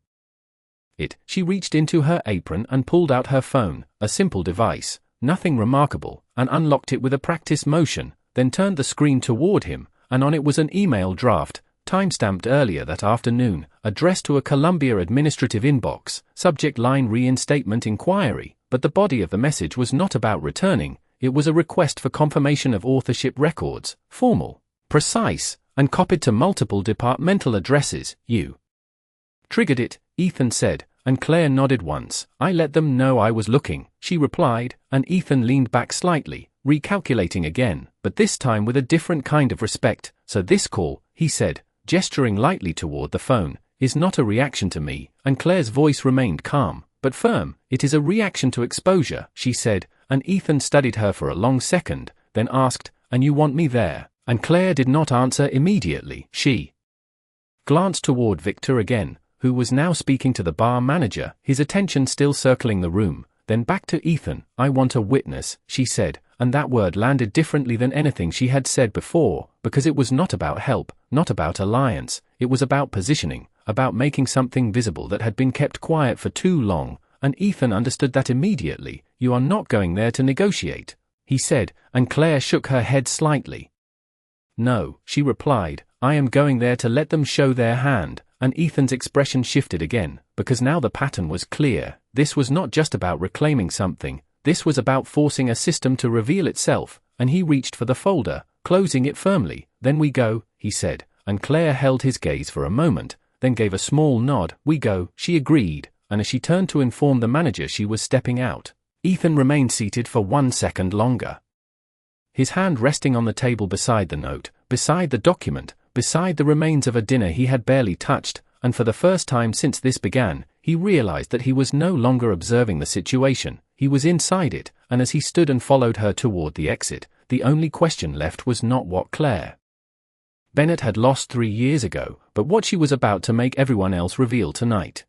it. She reached into her apron and pulled out her phone, a simple device, nothing remarkable, and unlocked it with a practice motion, then turned the screen toward him, and on it was an email draft, time-stamped earlier that afternoon, addressed to a Columbia administrative inbox, subject line reinstatement inquiry, but the body of the message was not about returning. It was a request for confirmation of authorship records, formal, precise, and copied to multiple departmental addresses. You triggered it, Ethan said, and Claire nodded once. I let them know I was looking, she replied, and Ethan leaned back slightly, recalculating again, but this time with a different kind of respect. So this call, he said, gesturing lightly toward the phone, is not a reaction to me, and Claire's voice remained calm, but firm. It is a reaction to exposure, she said, and Ethan studied her for a long second, then asked, and you want me there? And Claire did not answer immediately. She glanced toward Victor again, who was now speaking to the bar manager, his attention still circling the room, then back to Ethan. I want a witness, she said, and that word landed differently than anything she had said before, because it was not about help, not about alliance, it was about positioning, about making something visible that had been kept quiet for too long, and Ethan understood that immediately. You are not going there to negotiate, he said, and Claire shook her head slightly. No, she replied, I am going there to let them show their hand, and Ethan's expression shifted again, because now the pattern was clear. This was not just about reclaiming something, this was about forcing a system to reveal itself, and he reached for the folder, closing it firmly. Then we go, he said, and Claire held his gaze for a moment, then gave a small nod. We go, she agreed, and as she turned to inform the manager she was stepping out, Ethan remained seated for 1 second longer. His hand resting on the table beside the note, beside the document, beside the remains of a dinner he had barely touched, and for the first time since this began, he realized that he was no longer observing the situation, he was inside it, and as he stood and followed her toward the exit, the only question left was not what Claire Bennett had lost 3 years ago, but what she was about to make everyone else reveal tonight.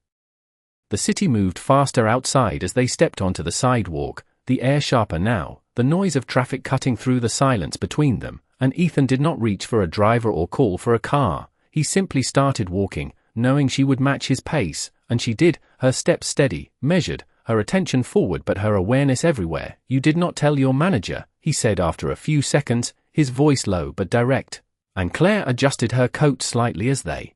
The city moved faster outside as they stepped onto the sidewalk, the air sharper now, the noise of traffic cutting through the silence between them, and Ethan did not reach for a driver or call for a car. He simply started walking, knowing she would match his pace, and she did, her steps steady, measured, her attention forward but her awareness everywhere. You did not tell your manager, he said after a few seconds, his voice low but direct, and Claire adjusted her coat slightly as they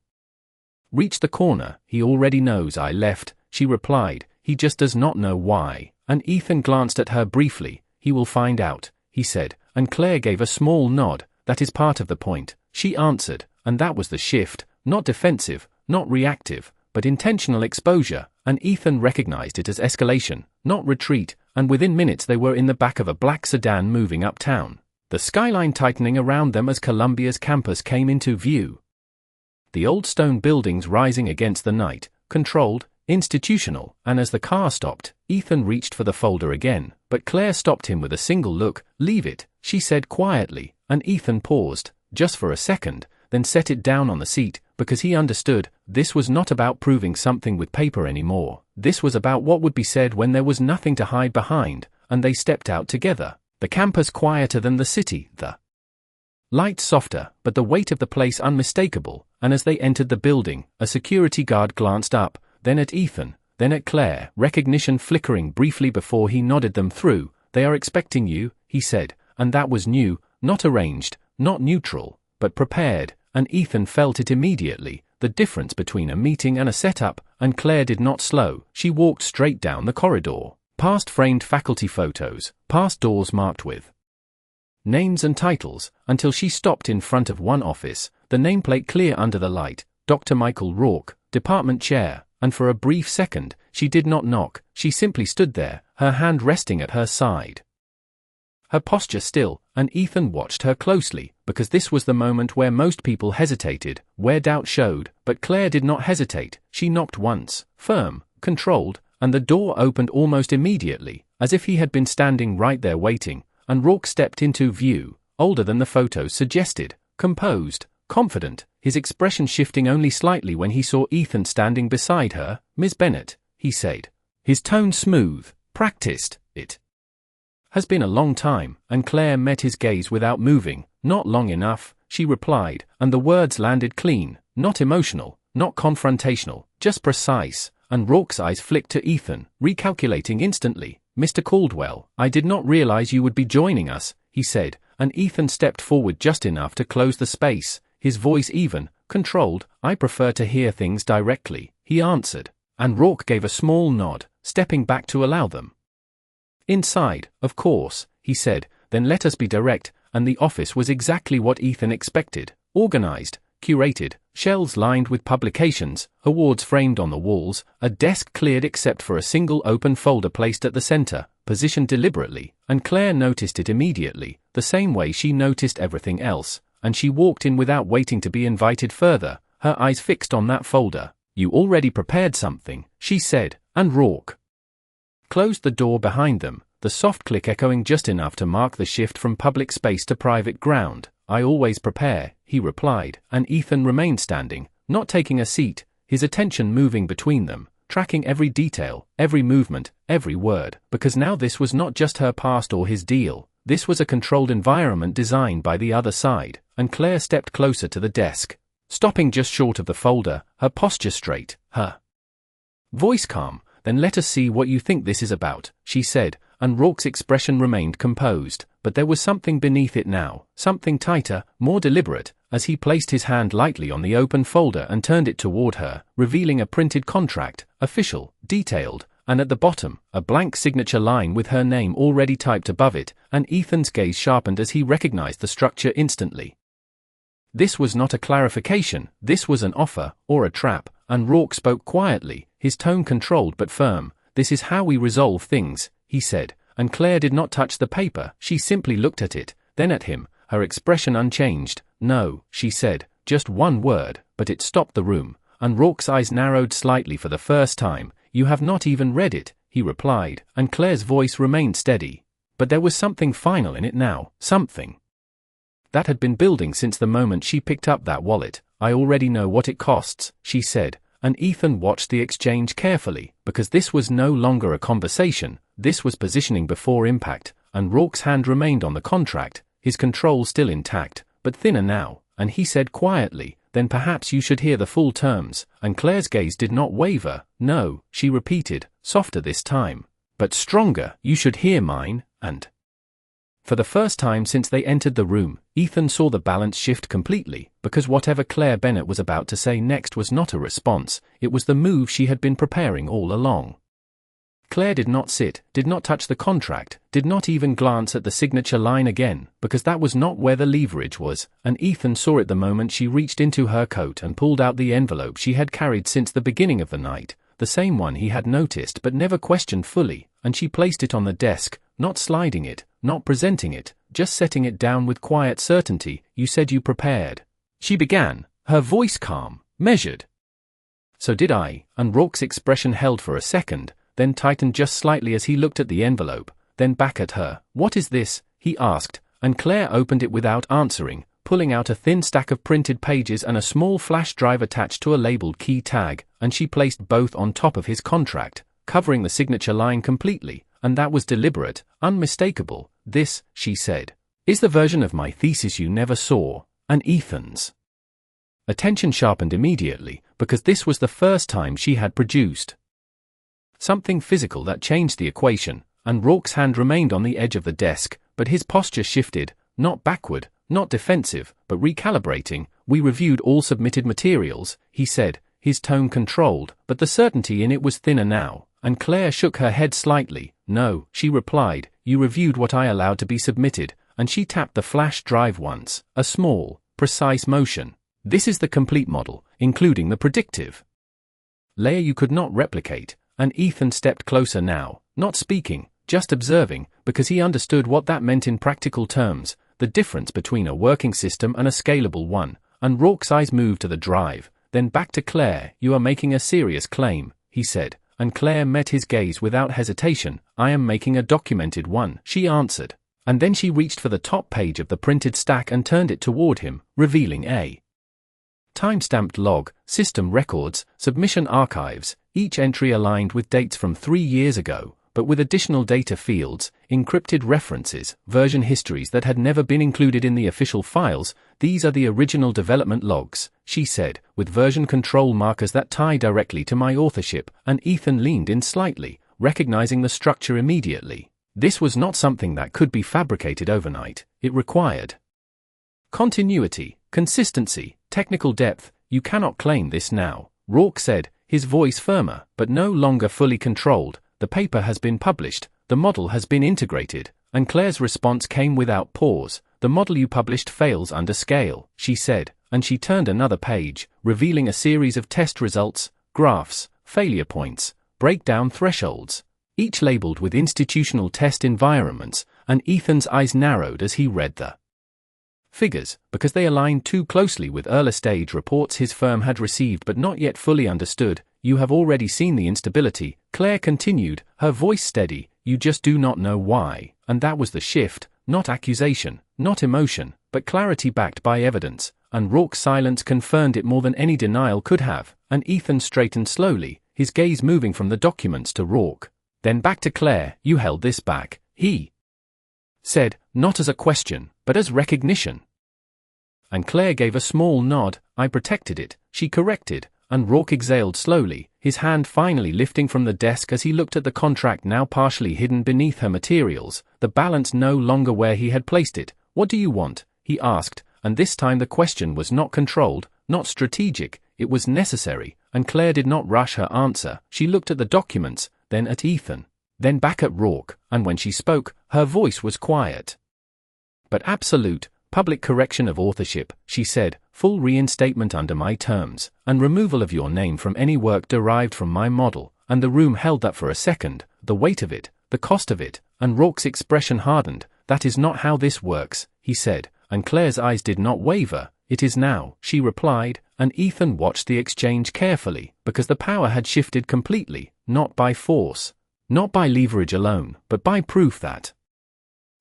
reached the corner. He already knows I left, she replied, he just does not know why, and Ethan glanced at her briefly. He will find out, he said, and Claire gave a small nod. That is part of the point, she answered, and that was the shift, not defensive, not reactive, but intentional exposure, and Ethan recognized it as escalation, not retreat, and within minutes they were in the back of a black sedan moving uptown, the skyline tightening around them as Columbia's campus came into view. The old stone buildings rising against the night, controlled, institutional, and as the car stopped, Ethan reached for the folder again, but Claire stopped him with a single look. Leave it, she said quietly, and Ethan paused, just for a second, then set it down on the seat, because he understood, this was not about proving something with paper anymore, this was about what would be said when there was nothing to hide behind, and they stepped out together, the campus quieter than the city, the Lights softer, but the weight of the place unmistakable, and as they entered the building, a security guard glanced up, then at Ethan, then at Claire, recognition flickering briefly before he nodded them through. "They are expecting you," he said, and that was new, not arranged, not neutral, but prepared, and Ethan felt it immediately, the difference between a meeting and a setup, and Claire did not slow. She walked straight down the corridor, past framed faculty photos, past doors marked with names and titles, until she stopped in front of one office, the nameplate clear under the light, Dr. Michael Rourke, department chair, and for a brief second, she did not knock, she simply stood there, her hand resting at her side, her posture still, and Ethan watched her closely, because this was the moment where most people hesitated, where doubt showed, but Claire did not hesitate. She knocked once, firm, controlled, and the door opened almost immediately, as if he had been standing right there waiting, and Rourke stepped into view, older than the photos suggested, composed, confident, his expression shifting only slightly when he saw Ethan standing beside her. "Miss Bennet," he said, his tone smooth, practiced. "It has been a long time," and Claire met his gaze without moving. "Not long enough," she replied, and the words landed clean, not emotional, not confrontational, just precise, and Rourke's eyes flicked to Ethan, recalculating instantly. "Mr. Caldwell, I did not realize you would be joining us," he said, and Ethan stepped forward just enough to close the space, his voice even, controlled. "I prefer to hear things directly," he answered, and Rourke gave a small nod, stepping back to allow them inside. "Of course," he said, "then let us be direct," and the office was exactly what Ethan expected, organized, curated, shelves lined with publications, awards framed on the walls, a desk cleared except for a single open folder placed at the center, positioned deliberately, and Claire noticed it immediately, the same way she noticed everything else, and she walked in without waiting to be invited further, her eyes fixed on that folder. "You already prepared something," she said, and Rourke closed the door behind them, the soft click echoing just enough to mark the shift from public space to private ground. "I always prepare," he replied, and Ethan remained standing, not taking a seat, his attention moving between them, tracking every detail, every movement, every word, because now this was not just her past or his deal, this was a controlled environment designed by the other side, and Claire stepped closer to the desk, stopping just short of the folder, her posture straight, her voice calm. "Then let us see what you think this is about," she said, and Rourke's expression remained composed, but there was something beneath it now, something tighter, more deliberate, as he placed his hand lightly on the open folder and turned it toward her, revealing a printed contract, official, detailed, and at the bottom, a blank signature line with her name already typed above it, and Ethan's gaze sharpened as he recognized the structure instantly. This was not a clarification, this was an offer, or a trap, and Rourke spoke quietly, his tone controlled but firm. "This is how we resolve things," he said, and Claire did not touch the paper, she simply looked at it, then at him, her expression unchanged. "No," she said, just one word, but it stopped the room, and Rourke's eyes narrowed slightly for the first time. "You have not even read it," he replied, and Claire's voice remained steady. But there was something final in it now, something that had been building since the moment she picked up that wallet. "I already know what it costs," she said, and Ethan watched the exchange carefully, because this was no longer a conversation, this was positioning before impact, and Rourke's hand remained on the contract, his control still intact, but thinner now, and he said quietly, "Then perhaps you should hear the full terms," and Claire's gaze did not waver. "No," she repeated, softer this time, but stronger. "You should hear mine," and for the first time since they entered the room, Ethan saw the balance shift completely, because whatever Claire Bennet was about to say next was not a response, it was the move she had been preparing all along. Claire did not sit, did not touch the contract, did not even glance at the signature line again, because that was not where the leverage was, and Ethan saw it the moment she reached into her coat and pulled out the envelope she had carried since the beginning of the night, the same one he had noticed but never questioned fully, and she placed it on the desk, not sliding it, not presenting it, just setting it down with quiet certainty. "You said you prepared," she began, her voice calm, measured. "So did I," and Rourke's expression held for a second, then tightened just slightly as he looked at the envelope, then back at her. "What is this?" he asked, and Claire opened it without answering, pulling out a thin stack of printed pages and a small flash drive attached to a labeled key tag, and she placed both on top of his contract, covering the signature line completely, and that was deliberate, unmistakable. "This," she said, Is the version of my thesis you never saw, and Ethan's. Attention sharpened immediately, because this was the first time she had produced something physical that changed the equation, and Rourke's hand remained on the edge of the desk, but his posture shifted, not backward, not defensive, but recalibrating. We reviewed all submitted materials, he said, his tone controlled, but the certainty in it was thinner now, and Claire shook her head slightly. No, she replied, you reviewed what I allowed to be submitted, and she tapped the flash drive once, a small, precise motion. This is the complete model, including the predictive layer you could not replicate, and Ethan stepped closer now, not speaking, just observing, because he understood what that meant in practical terms, the difference between a working system and a scalable one, and Rourke's eyes moved to the drive, then back to Claire. You are making a serious claim, he said, and Claire met his gaze without hesitation. I am making a documented one, she answered, and then she reached for the top page of the printed stack and turned it toward him, revealing a time-stamped log, system records, submission archives, each entry aligned with dates from 3 years ago, but with additional data fields, encrypted references, version histories that had never been included in the official files. These are the original development logs, she said, with version control markers that tie directly to my authorship, and Ethan leaned in slightly, recognizing the structure immediately. This was not something that could be fabricated overnight. It required continuity, consistency, technical depth. You cannot claim this now, Rourke said, his voice firmer, but no longer fully controlled. The paper has been published, the model has been integrated, and Claire's response came without pause. The model you published fails under scale, she said, and she turned another page, revealing a series of test results, graphs, failure points, breakdown thresholds, each labeled with institutional test environments, and Ethan's eyes narrowed as he read the figures, because they aligned too closely with early-stage reports his firm had received but not yet fully understood. You have already seen the instability, Claire continued, her voice steady. You just do not know why, and that was the shift, not accusation, not emotion, but clarity backed by evidence, and Rourke's silence confirmed it more than any denial could have, and Ethan straightened slowly, his gaze moving from the documents to Rourke, then back to Claire. You held this back, he said, not as a question, but as recognition. And Claire gave a small nod. I protected it, she corrected, and Rourke exhaled slowly, his hand finally lifting from the desk as he looked at the contract now partially hidden beneath her materials, the balance no longer where he had placed it. What do you want? He asked, and this time the question was not controlled, not strategic, it was necessary, and Claire did not rush her answer. She looked at the documents, then at Ethan, then back at Rourke, and when she spoke, her voice was quiet but absolute. Public correction of authorship, she said, full reinstatement under my terms, and removal of your name from any work derived from my model. And the room held that for a second, the weight of it, the cost of it, and Rourke's expression hardened. That is not how this works, he said, and Claire's eyes did not waver. It is now, she replied, and Ethan watched the exchange carefully, because the power had shifted completely, not by force, not by leverage alone, but by proof that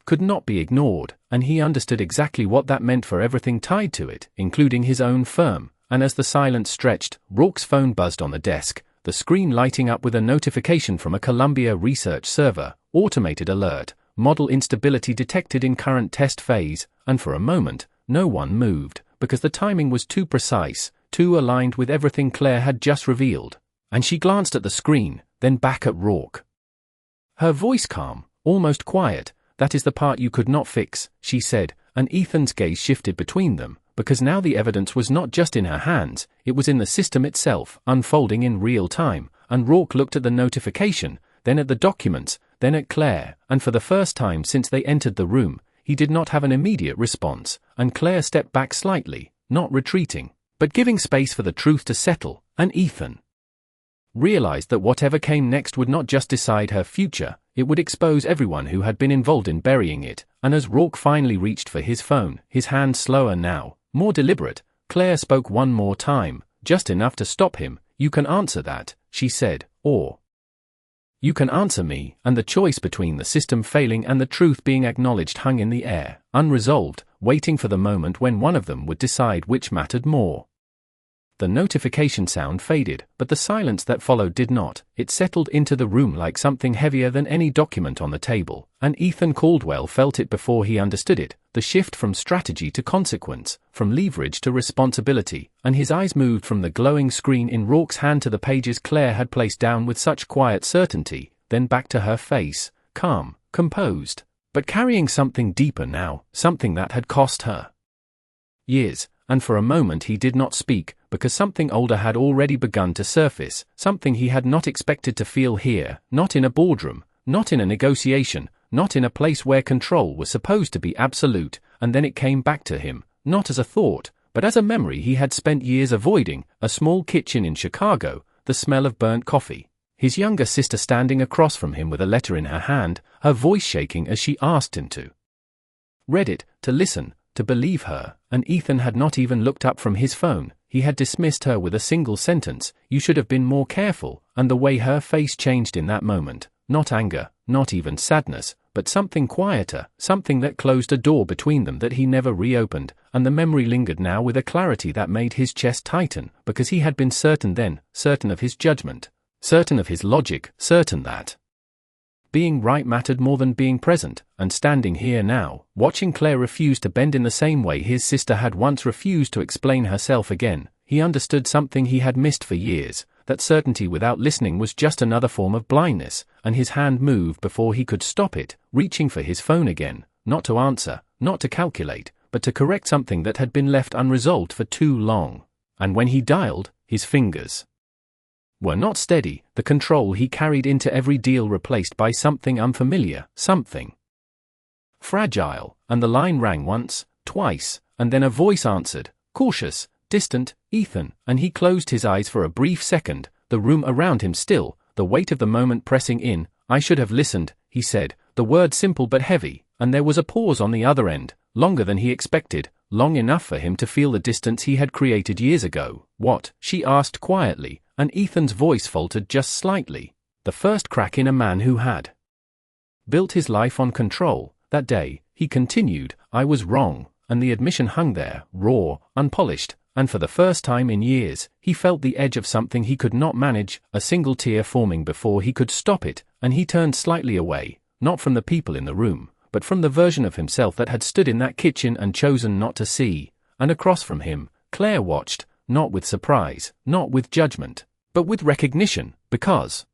could not be ignored, and he understood exactly what that meant for everything tied to it, including his own firm. And as the silence stretched, Rourke's phone buzzed on the desk, the screen lighting up with a notification from a Columbia research server, automated alert, model instability detected in current test phase, and for a moment, no one moved, because the timing was too precise, too aligned with everything Claire had just revealed. And she glanced at the screen, then back at Rourke. Her voice calm, almost quiet. That is the part you could not fix, she said, and Ethan's gaze shifted between them, because now the evidence was not just in her hands, it was in the system itself, unfolding in real time, and Rourke looked at the notification, then at the documents, then at Claire, and for the first time since they entered the room, he did not have an immediate response, and Claire stepped back slightly, not retreating, but giving space for the truth to settle, and Ethan realized that whatever came next would not just decide her future, it would expose everyone who had been involved in burying it. And as Rourke finally reached for his phone, his hand slower now, more deliberate, Claire spoke one more time, just enough to stop him. You can answer that, she said, or you can answer me. And the choice between the system failing and the truth being acknowledged hung in the air, unresolved, waiting for the moment when one of them would decide which mattered more. The notification sound faded, but the silence that followed did not. It settled into the room like something heavier than any document on the table, and Ethan Caldwell felt it before he understood it, the shift from strategy to consequence, from leverage to responsibility, and his eyes moved from the glowing screen in Rourke's hand to the pages Claire had placed down with such quiet certainty, then back to her face, calm, composed, but carrying something deeper now, something that had cost her years. And for a moment he did not speak, because something older had already begun to surface, something he had not expected to feel here, not in a boardroom, not in a negotiation, not in a place where control was supposed to be absolute, and then it came back to him, not as a thought, but as a memory he had spent years avoiding, a small kitchen in Chicago, the smell of burnt coffee, his younger sister standing across from him with a letter in her hand, her voice shaking as she asked him to read it, to listen, to believe her, and Ethan had not even looked up from his phone. He had dismissed her with a single sentence, "You should have been more careful," and the way her face changed in that moment, not anger, not even sadness, but something quieter, something that closed a door between them that he never reopened, and the memory lingered now with a clarity that made his chest tighten, because he had been certain then, certain of his judgment, certain of his logic, certain that being right mattered more than being present, and standing here now, watching Claire refuse to bend in the same way his sister had once refused to explain herself again, he understood something he had missed for years, that certainty without listening was just another form of blindness, and his hand moved before he could stop it, reaching for his phone again, not to answer, not to calculate, but to correct something that had been left unresolved for too long. And when he dialed, his fingers were not steady, the control he carried into every deal replaced by something unfamiliar, something fragile, and the line rang once, twice, and then a voice answered, cautious, distant, Ethan, and he closed his eyes for a brief second, the room around him still, the weight of the moment pressing in. "I should have listened," he said, the word simple but heavy, and there was a pause on the other end, longer than he expected, long enough for him to feel the distance he had created years ago. "What?" she asked quietly, and Ethan's voice faltered just slightly. The first crack in a man who had built his life on control. That day, he continued, "I was wrong," and the admission hung there, raw, unpolished, and for the first time in years, he felt the edge of something he could not manage, a single tear forming before he could stop it, and he turned slightly away, not from the people in the room, but from the version of himself that had stood in that kitchen and chosen not to see, and across from him, Claire watched, not with surprise, not with judgment, but with recognition, because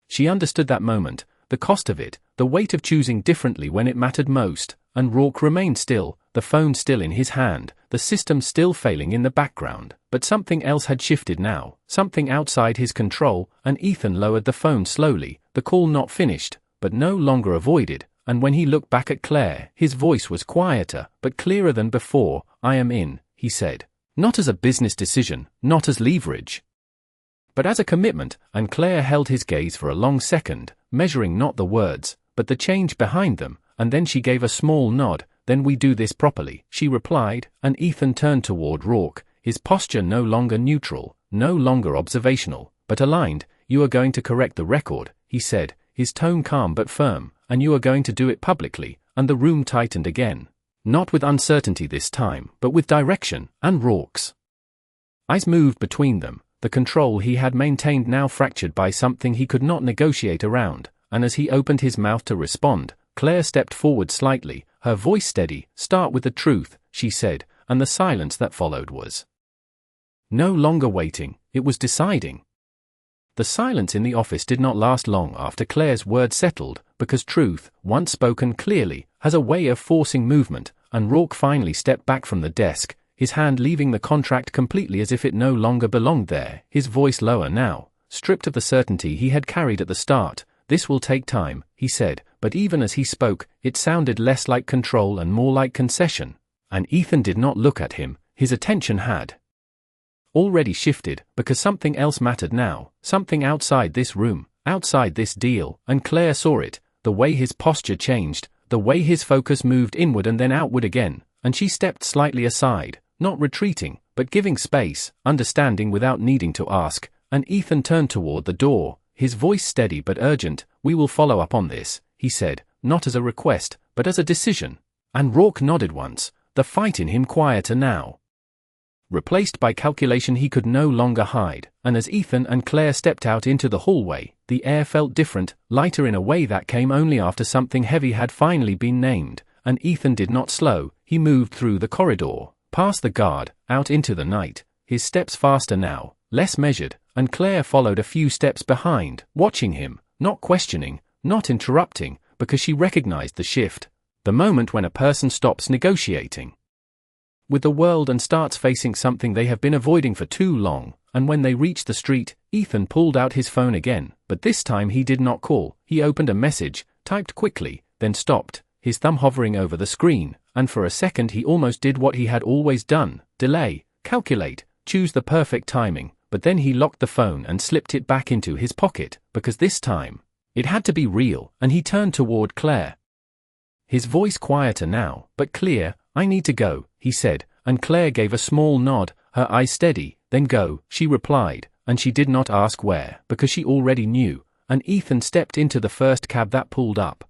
she understood that moment, the cost of it, the weight of choosing differently when it mattered most, and Rourke remained still, the phone still in his hand, the system still failing in the background, but something else had shifted now, something outside his control, and Ethan lowered the phone slowly, the call not finished, but no longer avoided, and when he looked back at Claire, his voice was quieter, but clearer than before. "I am in," he said. Not as a business decision, not as leverage, but as a commitment, and Claire held his gaze for a long second, measuring not the words, but the change behind them, and then she gave a small nod. "Then we do this properly," she replied, and Ethan turned toward Rourke, his posture no longer neutral, no longer observational, but aligned. "You are going to correct the record," he said, his tone calm but firm, "and you are going to do it publicly," and the room tightened again. Not with uncertainty this time, but with direction, and Rourke's eyes moved between them, the control he had maintained now fractured by something he could not negotiate around, and as he opened his mouth to respond, Claire stepped forward slightly, her voice steady. "Start with the truth," she said, and the silence that followed was no longer waiting, it was deciding. The silence in the office did not last long after Claire's words settled, because truth, once spoken clearly, has a way of forcing movement, and Rourke finally stepped back from the desk, his hand leaving the contract completely as if it no longer belonged there, his voice lower now, stripped of the certainty he had carried at the start. "This will take time," he said, but even as he spoke, it sounded less like control and more like concession, and Ethan did not look at him, his attention had already shifted, because something else mattered now, something outside this room, outside this deal, and Claire saw it, the way his posture changed, the way his focus moved inward and then outward again, and she stepped slightly aside, not retreating, but giving space, understanding without needing to ask, and Ethan turned toward the door, his voice steady but urgent. "We will follow up on this," he said, not as a request, but as a decision, and Rourke nodded once, the fight in him quieter now. replaced by calculation he could no longer hide, and as Ethan and Claire stepped out into the hallway, the air felt different, lighter in a way that came only after something heavy had finally been named, and Ethan did not slow. He moved through the corridor, past the guard, out into the night, his steps faster now, less measured, and Claire followed a few steps behind, watching him, not questioning, not interrupting, because she recognized the shift, the moment when a person stops negotiating with the world and starts facing something they have been avoiding for too long. And when they reached the street, Ethan pulled out his phone again, but this time he did not call. He opened a message, typed quickly, then stopped, his thumb hovering over the screen, and for a second he almost did what he had always done: delay, calculate, choose the perfect timing, but then he locked the phone and slipped it back into his pocket, because this time it had to be real, and he turned toward Claire. His voice quieter now, but clear. "I need to go," he said, and Claire gave a small nod, her eyes steady. "Then go," she replied, and she did not ask where, because she already knew, and Ethan stepped into the first cab that pulled up,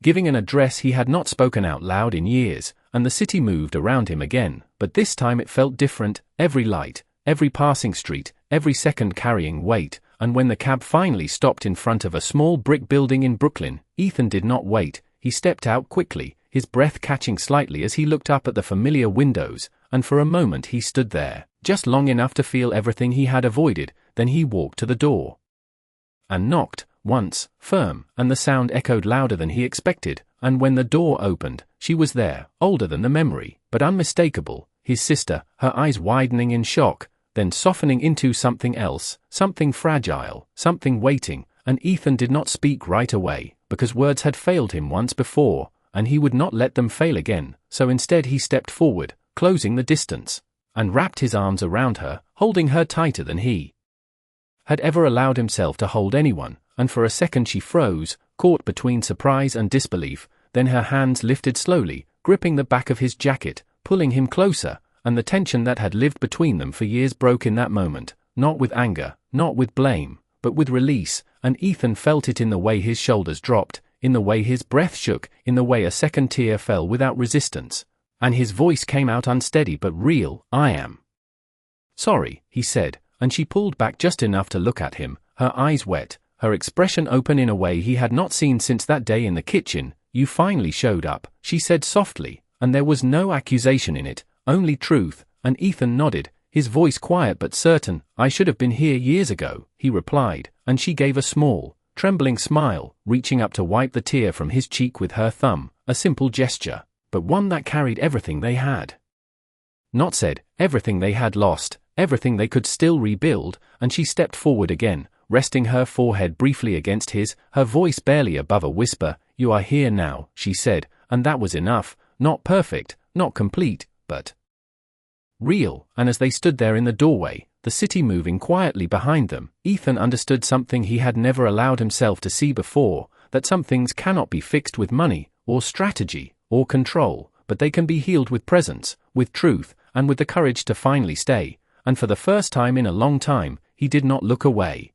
giving an address he had not spoken out loud in years, and the city moved around him again, but this time it felt different, every light, every passing street, every second carrying weight, and when the cab finally stopped in front of a small brick building in Brooklyn, Ethan did not wait. He stepped out quickly, his breath catching slightly as he looked up at the familiar windows, and for a moment he stood there, just long enough to feel everything he had avoided. Then he walked to the door and knocked, once, firm, and the sound echoed louder than he expected, and when the door opened, she was there, older than the memory, but unmistakable, his sister, her eyes widening in shock, then softening into something else, something fragile, something waiting, and Ethan did not speak right away, because words had failed him once before, and he would not let them fail again, so instead he stepped forward, closing the distance, and wrapped his arms around her, holding her tighter than he had ever allowed himself to hold anyone, and for a second she froze, caught between surprise and disbelief, then her hands lifted slowly, gripping the back of his jacket, pulling him closer, and the tension that had lived between them for years broke in that moment, not with anger, not with blame, but with release, and Ethan felt it in the way his shoulders dropped, in the way his breath shook, in the way a second tear fell without resistance, and his voice came out unsteady but real. "I am sorry," he said, and she pulled back just enough to look at him, her eyes wet, her expression open in a way he had not seen since that day in the kitchen. "You finally showed up," she said softly, and there was no accusation in it, only truth, and Ethan nodded, his voice quiet but certain. "I should have been here years ago," he replied, and she gave a small, trembling smile, reaching up to wipe the tear from his cheek with her thumb, a simple gesture, but one that carried everything they had not said, everything they had lost, everything they could still rebuild, and she stepped forward again, resting her forehead briefly against his, her voice barely above a whisper. "You are here now," she said, and that was enough, not perfect, not complete, but real, and as they stood there in the doorway, the city moving quietly behind them, Ethan understood something he had never allowed himself to see before, that some things cannot be fixed with money, or strategy, or control, but they can be healed with presence, with truth, and with the courage to finally stay, and for the first time in a long time, he did not look away.